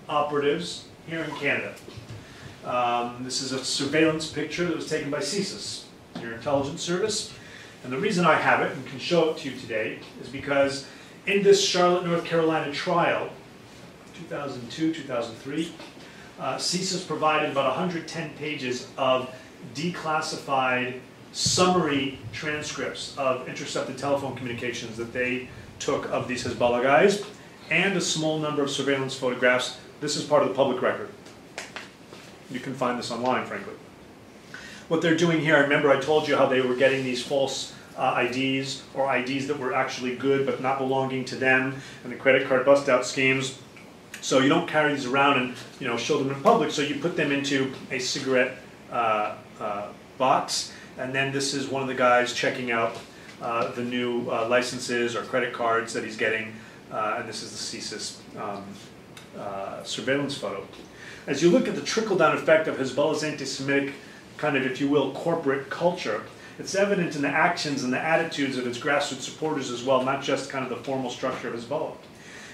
[SPEAKER 1] operatives here in Canada. This is a surveillance picture that was taken by CSIS, your intelligence service. And the reason I have it and can show it to you today is because in this Charlotte, North Carolina trial, 2002, 2003, CSIS provided about 110 pages of declassified summary transcripts of intercepted telephone communications that they took of these Hezbollah guys, and a small number of surveillance photographs. This is part of the public record. You can find this online, frankly. What they're doing here, I remember I told you how they were getting these false IDs, or IDs that were actually good but not belonging to them, and the credit card bust-out schemes. So you don't carry these around and show them in public, so you put them into a cigarette box. And then this is one of the guys checking out the new licenses or credit cards that he's getting, and this is the CSIS surveillance photo. As you look at the trickle-down effect of Hezbollah's anti-Semitic kind of, if you will, corporate culture, it's evident in the actions and the attitudes of its grassroots supporters as well, not just kind of the formal structure of Hezbollah.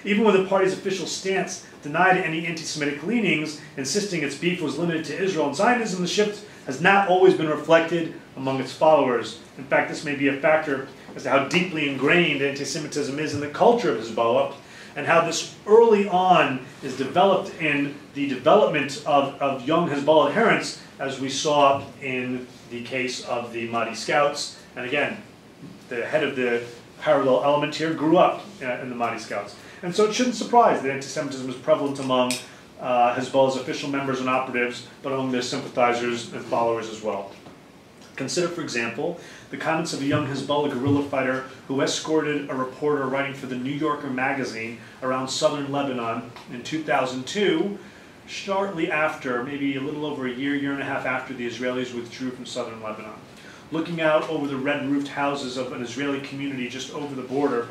[SPEAKER 1] Even when the party's official stance denied any anti-Semitic leanings, insisting its beef was limited to Israel and Zionism, the shift has not always been reflected among its followers. In fact, this may be a factor as to how deeply ingrained anti-Semitism is in the culture of Hezbollah, and how this early on is developed in the development of young Hezbollah adherents, as we saw in the case of the Mahdi Scouts. And again, the head of the parallel element here grew up in the Mahdi Scouts. And so it shouldn't surprise that anti-Semitism is prevalent among Hezbollah's official members and operatives, but among their sympathizers and followers as well. Consider, for example, the comments of a young Hezbollah guerrilla fighter who escorted a reporter writing for the New Yorker magazine around southern Lebanon in 2002, shortly after, maybe a little over a year and a half after the Israelis withdrew from southern Lebanon. Looking out over the red-roofed houses of an Israeli community just over the border,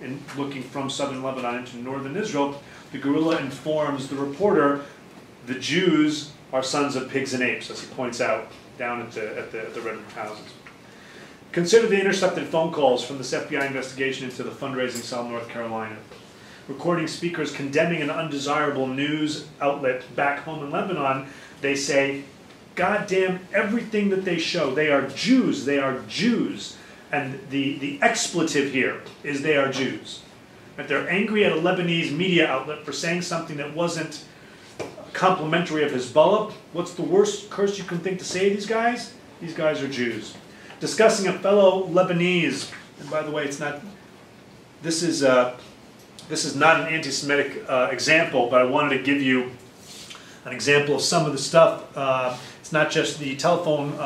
[SPEAKER 1] and looking from southern Lebanon into northern Israel, the guerrilla informs the reporter, the Jews are sons of pigs and apes, as he points out down at the red-roofed houses. Consider the intercepted phone calls from this FBI investigation into the fundraising cell in North Carolina. Recording speakers condemning an undesirable news outlet back home in Lebanon, they say, God damn everything that they show. They are Jews. They are Jews. And the expletive here is they are Jews. That they're angry at a Lebanese media outlet for saying something that wasn't complimentary of Hezbollah. What's the worst curse you can think to say to these guys? These guys are Jews. Discussing a fellow Lebanese, and by the way, it's not. This is not an anti-Semitic example, but I wanted to give you an example of some of the stuff. It's not just the telephone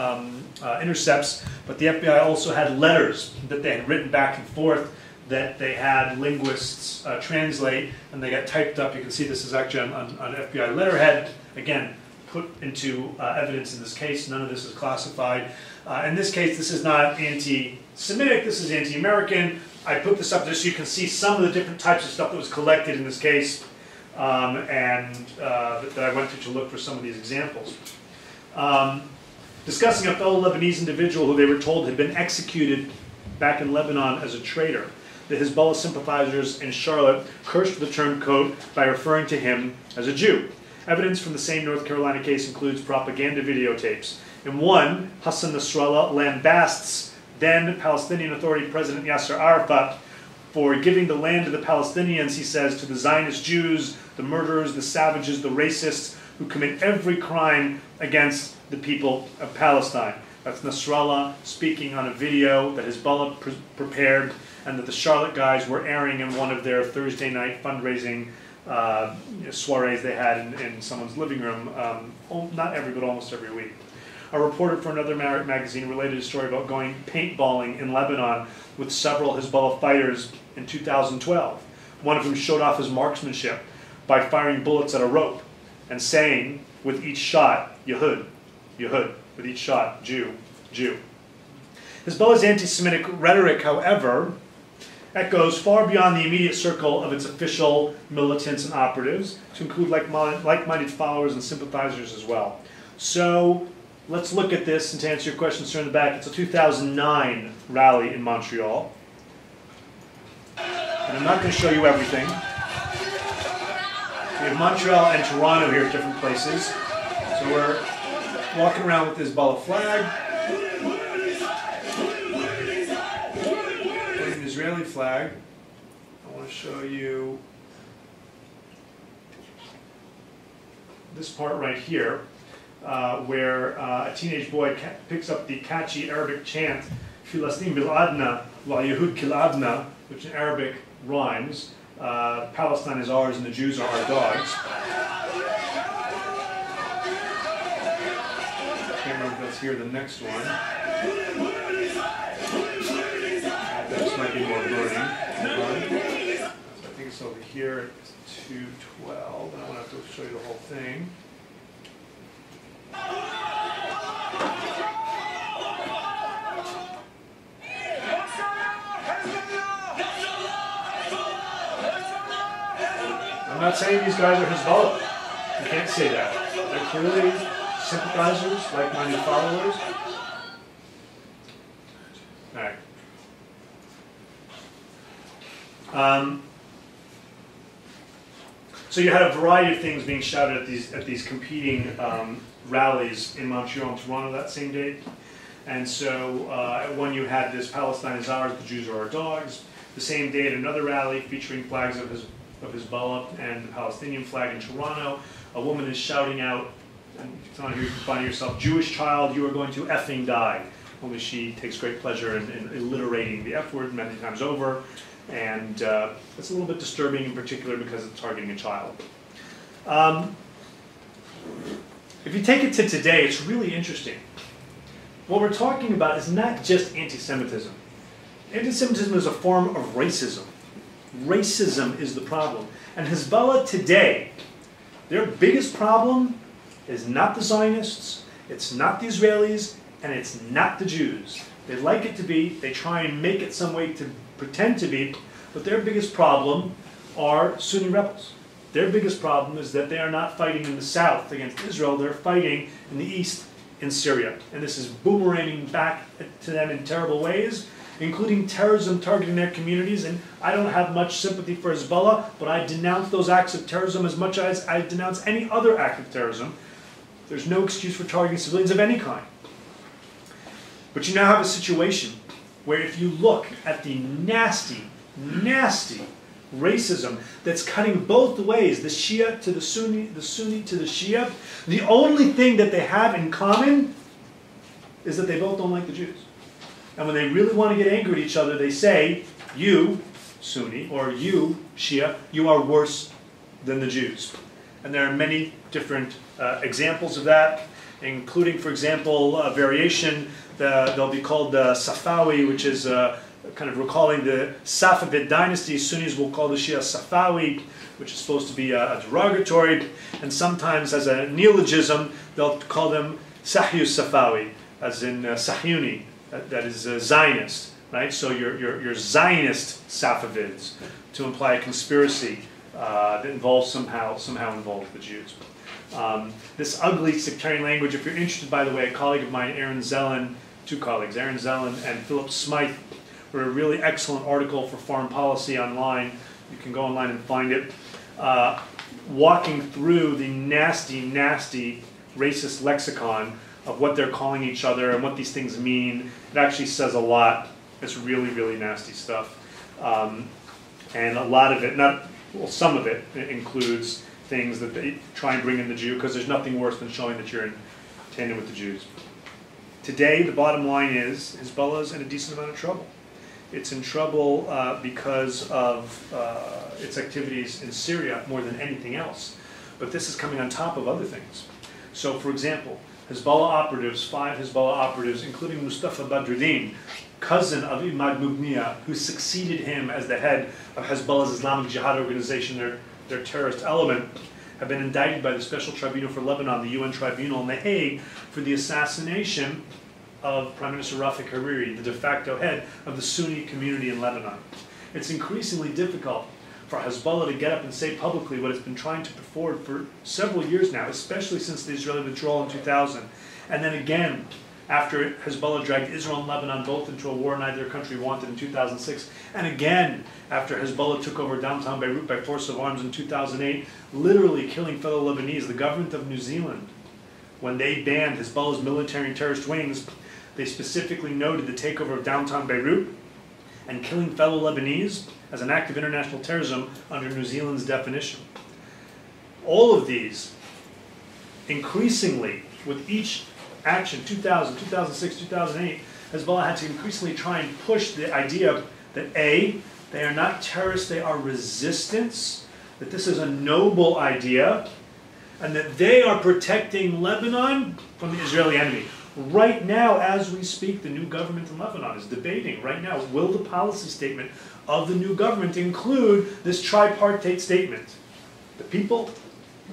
[SPEAKER 1] intercepts, but the FBI also had letters that they had written back and forth that they had linguists translate, and they got typed up. You can see this is actually on FBI letterhead. Again, put into evidence in this case. None of this is classified. In this case, this is not anti-Semitic. This is anti-American. I put this up just so you can see some of the different types of stuff that was collected in this case, and that I went through to look for some of these examples. Discussing a fellow Lebanese individual who they were told had been executed back in Lebanon as a traitor. The Hezbollah sympathizers in Charlotte cursed the turncoat by referring to him as a Jew. Evidence from the same North Carolina case includes propaganda videotapes. In one, Hassan Nasrallah lambasts then Palestinian Authority President Yasser Arafat for giving the land to the Palestinians, he says, to the Zionist Jews, the murderers, the savages, the racists who commit every crime against the people of Palestine. That's Nasrallah speaking on a video that Hezbollah prepared and that the Charlotte guys were airing in one of their Thursday night fundraising soirees they had in someone's living room, not every, but almost every week. A reporter for another magazine related a story about going paintballing in Lebanon with several Hezbollah fighters in 2012. One of them showed off his marksmanship by firing bullets at a rope and saying, with each shot, Yehud, Yehud, with each shot, Jew, Jew. Hezbollah's anti-Semitic rhetoric, however, echoes far beyond the immediate circle of its official militants and operatives, to include like-minded followers and sympathizers as well. So let's look at this, and to answer your question, sir, in the back, it's a 2009 rally in Montreal. And I'm not going to show you everything. We have Montreal and Toronto here at different places. So we're walking around with this Hezbollah flag. An Israeli flag. I want to show you this part right here, where a teenage boy picks up the catchy Arabic chant, Filastin bil adna wa Yehud kil adna, which in Arabic rhymes, Palestine is ours and the Jews are our dogs. I can't remember if that's here, the next one. This might be more burning. I think it's over here at 212, and I want to have to show you the whole thing. I'm not saying these guys are Hezbollah. You can't say that. They're clearly sympathizers, like-minded followers. All right. So you had a variety of things being shouted at these competing rallies in Montreal and Toronto that same day. And so at one you had this Palestine is ours, the Jews are our dogs. The same day at another rally featuring flags of Hezbollah and the Palestinian flag in Toronto, a woman is shouting out, and you find yourself, Jewish child, you are going to effing die. Only she takes great pleasure in alliterating the F word many times over. And it's a little bit disturbing in particular because it's targeting a child. If you take it to today, it's really interesting. What we're talking about is not just anti-Semitism. Anti-Semitism is a form of racism. Racism is the problem. And Hezbollah today, their biggest problem is not the Zionists, it's not the Israelis, and it's not the Jews. They like it to be, they try and make it some way to pretend to be, but their biggest problem are Sunni rebels. Their biggest problem is that they are not fighting in the south against Israel, they're fighting in the east in Syria. And this is boomeranging back to them in terrible ways, including terrorism targeting their communities. And I don't have much sympathy for Hezbollah, but I denounce those acts of terrorism as much as I denounce any other act of terrorism. There's no excuse for targeting civilians of any kind. But you now have a situation where if you look at the nasty, nasty racism that's cutting both ways, the Shia to the Sunni to the Shia, the only thing that they have in common is that they both don't like the Jews. And when they really want to get angry at each other, they say, you, Sunni, or you, Shia, you are worse than the Jews. And there are many different examples of that, including, for example, a variation, they'll be called the Safawi, which is kind of recalling the Safavid dynasty. Sunnis will call the Shia Safawi, which is supposed to be a derogatory, and sometimes as a neologism, they'll call them Sahyus Safawi, as in Sahyuni, that is Zionist, right? So your Zionist Safavids, to imply a conspiracy that involves somehow involves the Jews. This ugly sectarian language, if you're interested, by the way, a colleague of mine, Aaron Zellen, two colleagues, Aaron Zellen and Philip Smythe, wrote a really excellent article for Foreign Policy online. You can go online and find it, walking through the nasty, nasty racist lexicon of what they're calling each other and what these things mean. It actually says a lot. It's really, really nasty stuff. And a lot of it, some of it includes things that they try and bring in the Jew, because there's nothing worse than showing that you're in tandem with the Jews. Today, the bottom line is Hezbollah's in a decent amount of trouble. It's in trouble because of its activities in Syria more than anything else. But this is coming on top of other things. So, for example, Hezbollah operatives, 5 Hezbollah operatives, including Mustafa Badruddin, cousin of Imad Mugniya, who succeeded him as the head of Hezbollah's Islamic Jihad organization, their terrorist element, have been indicted by the Special Tribunal for Lebanon, the UN Tribunal in The Hague, for the assassination of Prime Minister Rafik Hariri, the de facto head of the Sunni community in Lebanon. It's increasingly difficult for Hezbollah to get up and say publicly what it's been trying to put forward for several years now, especially since the Israeli withdrawal in 2000. And then again, after Hezbollah dragged Israel and Lebanon both into a war neither country wanted in 2006. And again, after Hezbollah took over downtown Beirut by force of arms in 2008, literally killing fellow Lebanese. The government of New Zealand, when they banned Hezbollah's military and terrorist wings, they specifically noted the takeover of downtown Beirut and killing fellow Lebanese as an act of international terrorism under New Zealand's definition. All of these, increasingly, with each action, 2000, 2006, 2008, Hezbollah had to increasingly try and push the idea that A, they are not terrorists, they are resistance, that this is a noble idea, and that they are protecting Lebanon from the Israeli enemy. Right now, as we speak, the new government in Lebanon is debating, right now, will the policy statement of the new government include this tripartite statement? The people,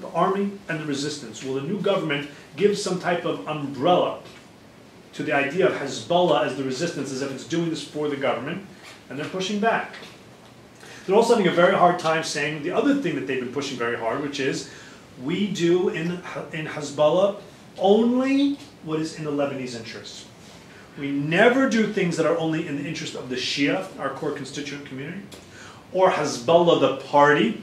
[SPEAKER 1] the army, and the resistance. Will the new government give some type of umbrella to the idea of Hezbollah as the resistance, as if it's doing this for the government, and they're pushing back? They're also having a very hard time saying the other thing that they've been pushing very hard, which is, we do in Hezbollah only what is in the Lebanese interest. We never do things that are only in the interest of the Shia, our core constituent community, or Hezbollah, the party,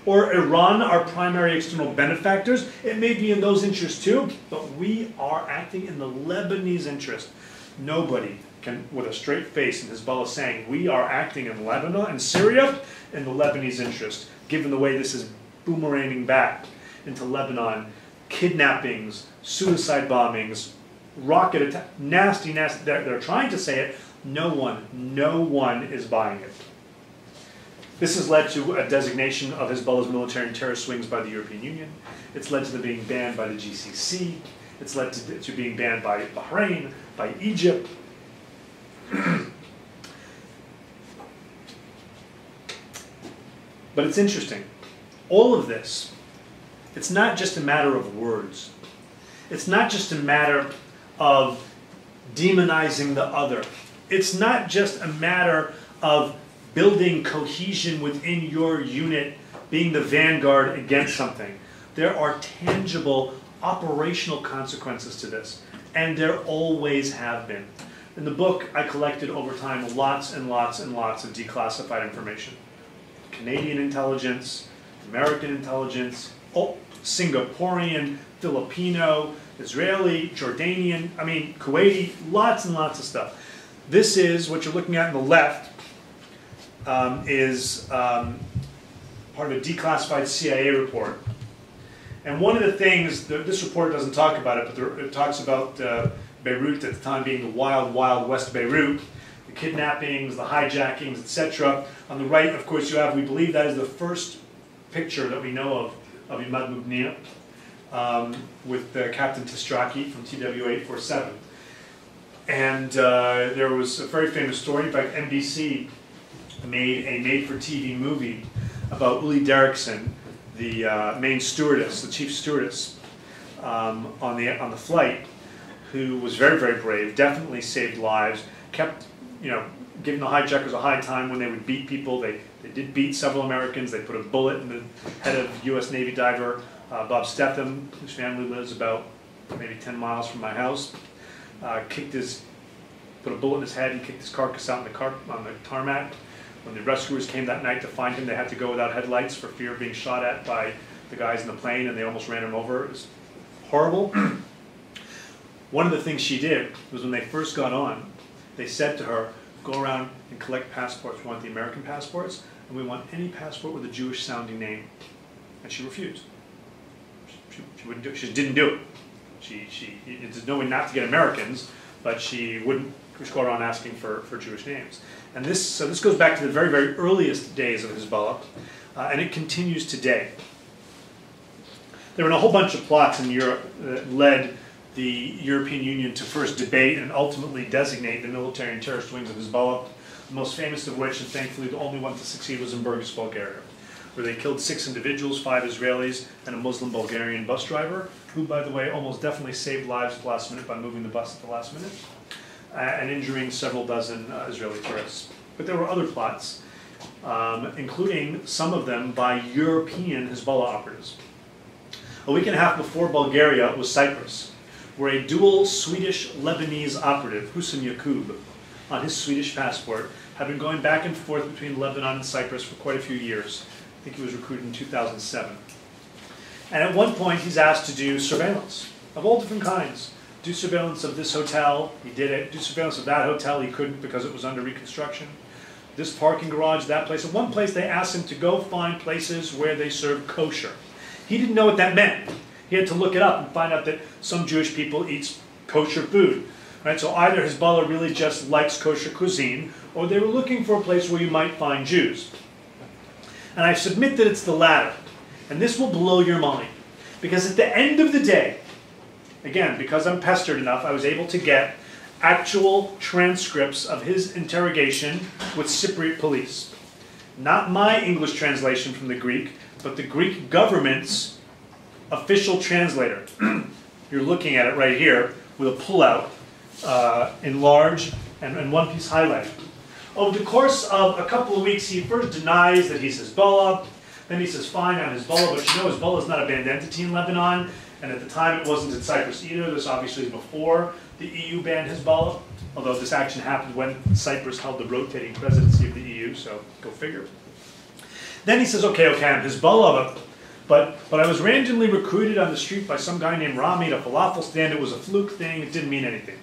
[SPEAKER 1] or Iran, our primary external benefactors. It may be in those interests too, but we are acting in the Lebanese interest. Nobody can, with a straight face in Hezbollah, saying we are acting in Lebanon and Syria in the Lebanese interest, given the way this is boomeranging back into Lebanon, kidnappings, suicide bombings, rocket attack, nasty, nasty. They're trying to say it. No one is buying it. This has led to a designation of Hezbollah's military and terrorist wings by the European Union. It's led to them being banned by the GCC. It's led to being banned by Bahrain, by Egypt. But it's interesting. All of this, it's not just a matter of words. It's not just a matter of demonizing the other. It's not just a matter of building cohesion within your unit, being the vanguard against something. There are tangible operational consequences to this, and there always have been. In the book, I collected over time lots and lots and lots of declassified information. Canadian intelligence, American intelligence, Singaporean, Filipino, Israeli, Jordanian, I mean, Kuwaiti, lots and lots of stuff. This is, what you're looking at on the left, is part of a declassified CIA report. And one of the things, this report doesn't talk about it, but it talks about Beirut at the time being the wild, wild West Beirut, the kidnappings, the hijackings, etc. On the right, of course, you have, we believe that is the first picture that we know of Imad Mubniya with Captain Tistraki from TW-847. And there was a very famous story. In fact, NBC made a made-for-TV movie about Uli Derrickson, the main stewardess, the chief stewardess on the flight, who was very, very brave, definitely saved lives, kept, giving the hijackers a high time when they would beat people. They did beat several Americans. They put a bullet in the head of U.S. Navy diver Bob Stetham, whose family lives about maybe 10 miles from my house. Put a bullet in his head and kicked his carcass out on the tarmac. When the rescuers came that night to find him, they had to go without headlights for fear of being shot at by the guys in the plane, and they almost ran him over. It was horrible. One of the things she did was when they first got on, they said to her, go around and collect passports. We want the American passports, and we want any passport with a Jewish-sounding name. And she refused. She wouldn't do it. She didn't do it. There's no way not to get Americans, but she wouldn't just go around asking for Jewish names. And so this goes back to the very, very earliest days of Hezbollah, and it continues today. There were a whole bunch of plots in Europe that led the European Union to first debate and ultimately designate the military and terrorist wings of Hezbollah, the most famous of which, and thankfully the only one to succeed, was in Burgas, Bulgaria, where they killed 6 individuals, 5 Israelis, and a Muslim Bulgarian bus driver, who, by the way, almost definitely saved lives at the last minute by moving the bus at the last minute, and injuring several dozen Israeli tourists. But there were other plots, including some of them by European Hezbollah operatives. A week and a half before Bulgaria was Cyprus, where a dual Swedish-Lebanese operative, Hussein Yaqub, on his Swedish passport, had been going back and forth between Lebanon and Cyprus for quite a few years. I think he was recruited in 2007. And at one point, he's asked to do surveillance of all different kinds. Do surveillance of this hotel, he did it. Do surveillance of that hotel, he couldn't because it was under reconstruction. This parking garage, that place. At one place, they asked him to go find places where they serve kosher. He didn't know what that meant. He had to look it up and find out that some Jewish people eat kosher food. Right? So either Hezbollah really just likes kosher cuisine, or they were looking for a place where you might find Jews. And I submit that it's the latter. And this will blow your mind. Because at the end of the day, again, because I'm pestered enough, I was able to get actual transcripts of his interrogation with Cypriot police. Not my English translation from the Greek, but the Greek government's official translator. You're looking at it right here with a pullout in large and one piece highlighted. Over the course of a couple of weeks, he first denies that he's Hezbollah. Then he says, fine, I'm Hezbollah, but Hezbollah is not a banned entity in Lebanon. And at the time, it wasn't in Cyprus either. This obviously is before the EU banned Hezbollah, although this action happened when Cyprus held the rotating presidency of the EU, so go figure. Then he says, okay, I'm Hezbollah, but I was randomly recruited on the street by some guy named Rami at a falafel stand. It was a fluke thing. It didn't mean anything.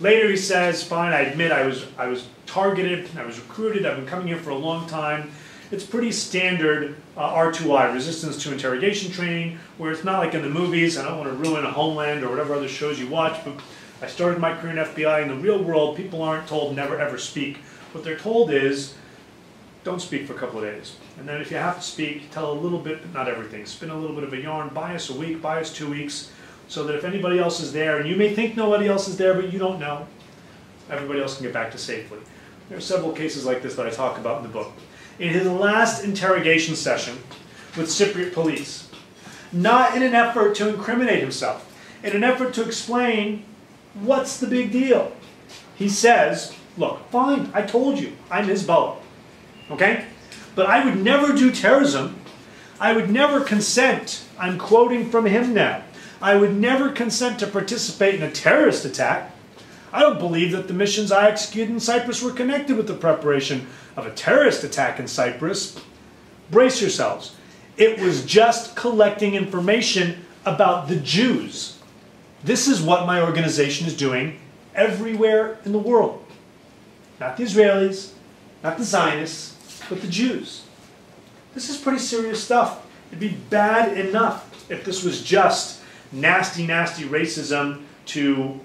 [SPEAKER 1] Later he says, fine, I admit I was targeted, I was recruited, I've been coming here for a long time. It's pretty standard R2I, resistance to interrogation training, where it's not like in the movies. I don't want to ruin a Homeland or whatever other shows you watch, but I started my career in FBI. In the real world, people aren't told never ever speak. What they're told is, don't speak for a couple of days. And then if you have to speak, tell a little bit, but not everything. Spin a little bit of a yarn, buy us a week, buy us 2 weeks, so that if anybody else is there, and you may think nobody else is there, but you don't know, everybody else can get back to safely. There are several cases like this that I talk about in the book. In his last interrogation session with Cypriot police, not in an effort to incriminate himself, in an effort to explain what's the big deal, he says, look, fine, I told you, I'm Hezbollah, okay? But I would never do terrorism. I would never consent, I'm quoting from him now, I would never consent to participate in a terrorist attack. I don't believe that the missions I executed in Cyprus were connected with the preparation of a terrorist attack in Cyprus. Brace yourselves. It was just collecting information about the Jews. This is what my organization is doing everywhere in the world. Not the Israelis, not the Zionists, but the Jews. This is pretty serious stuff. It'd be bad enough if this was just nasty, nasty racism to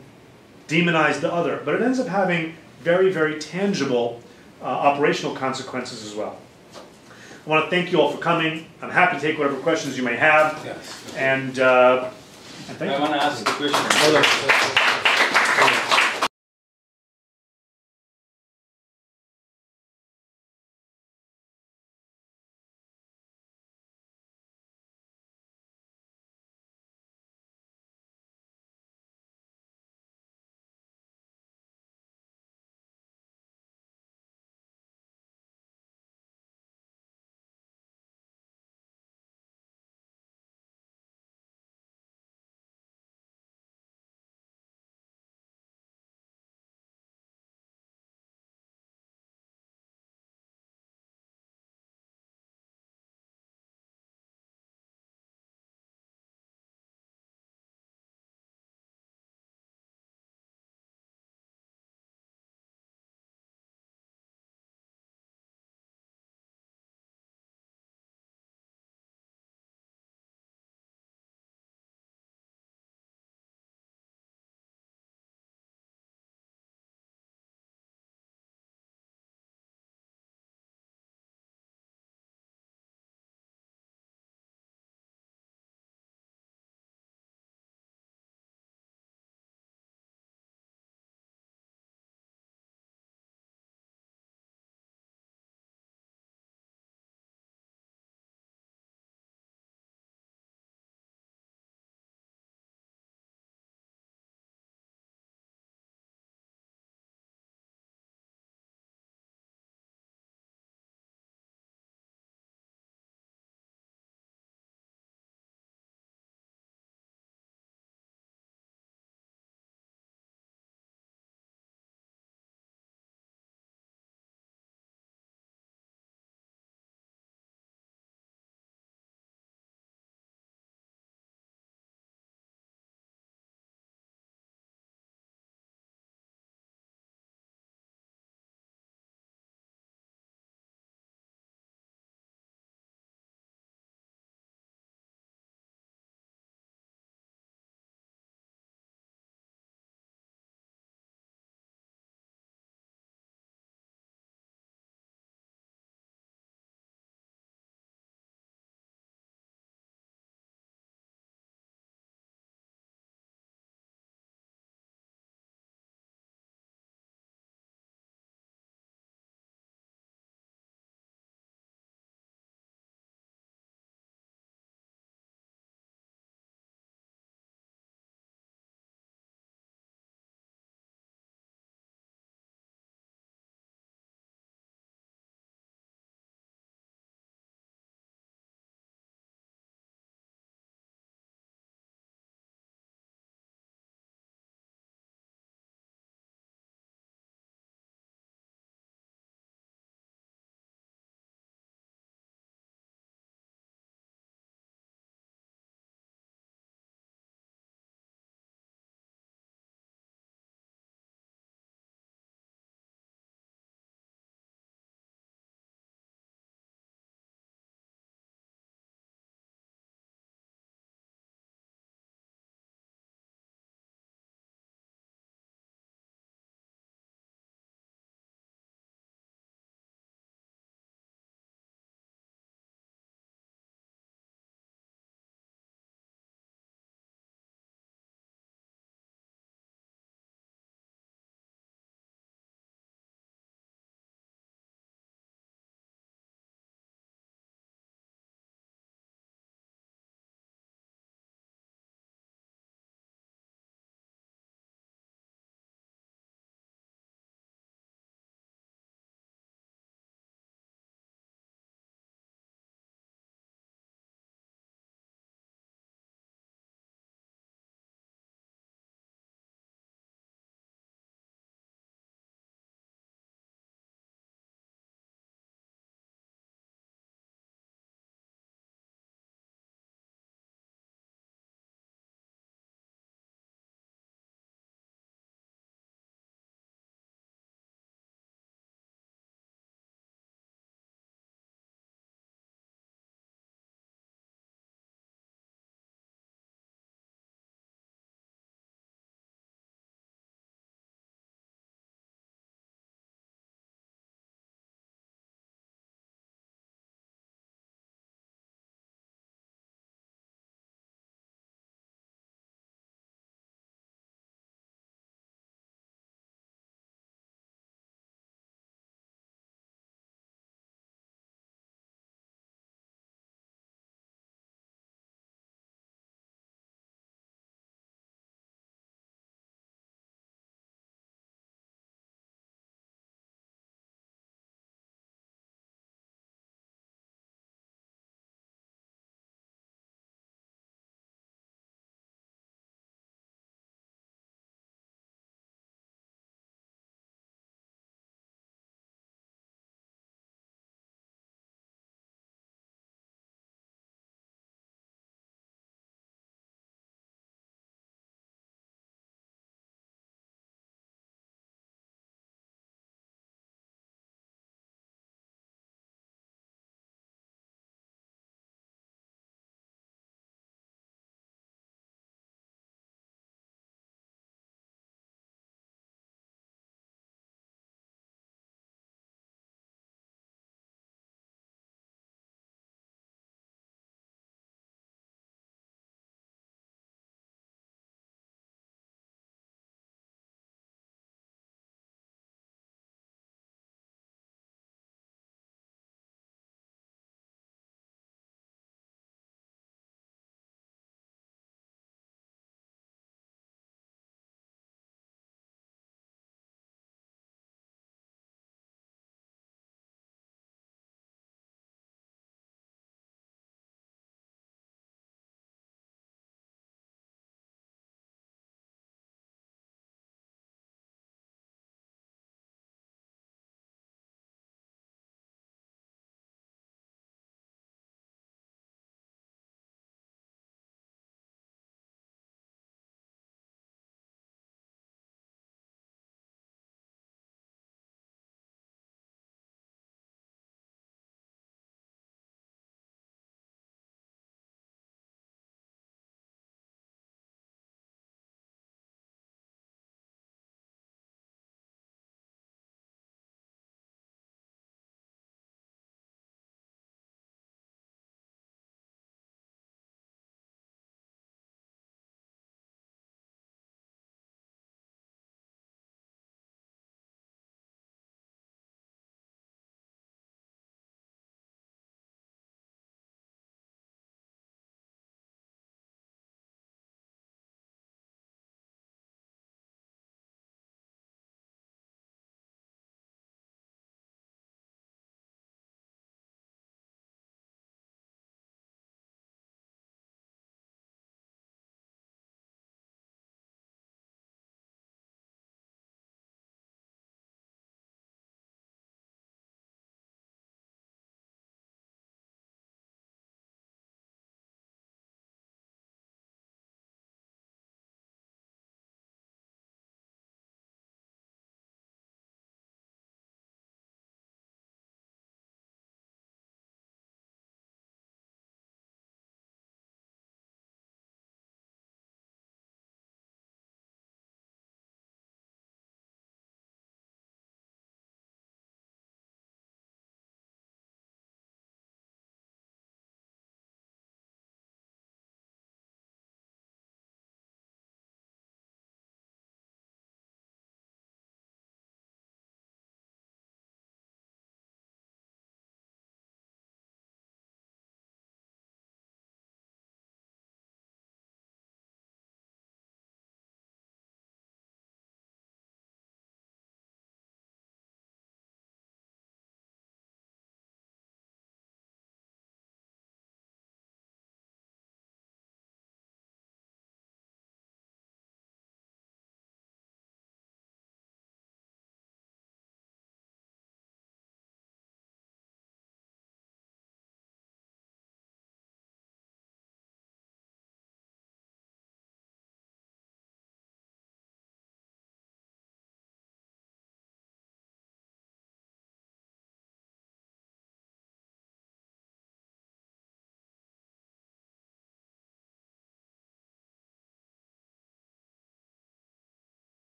[SPEAKER 1] demonize the other. But it ends up having very, very tangible operational consequences as well. I want to thank you all for coming. I'm happy to take whatever questions you may have.
[SPEAKER 2] Yes.
[SPEAKER 1] And thank you.
[SPEAKER 2] I want to ask a question.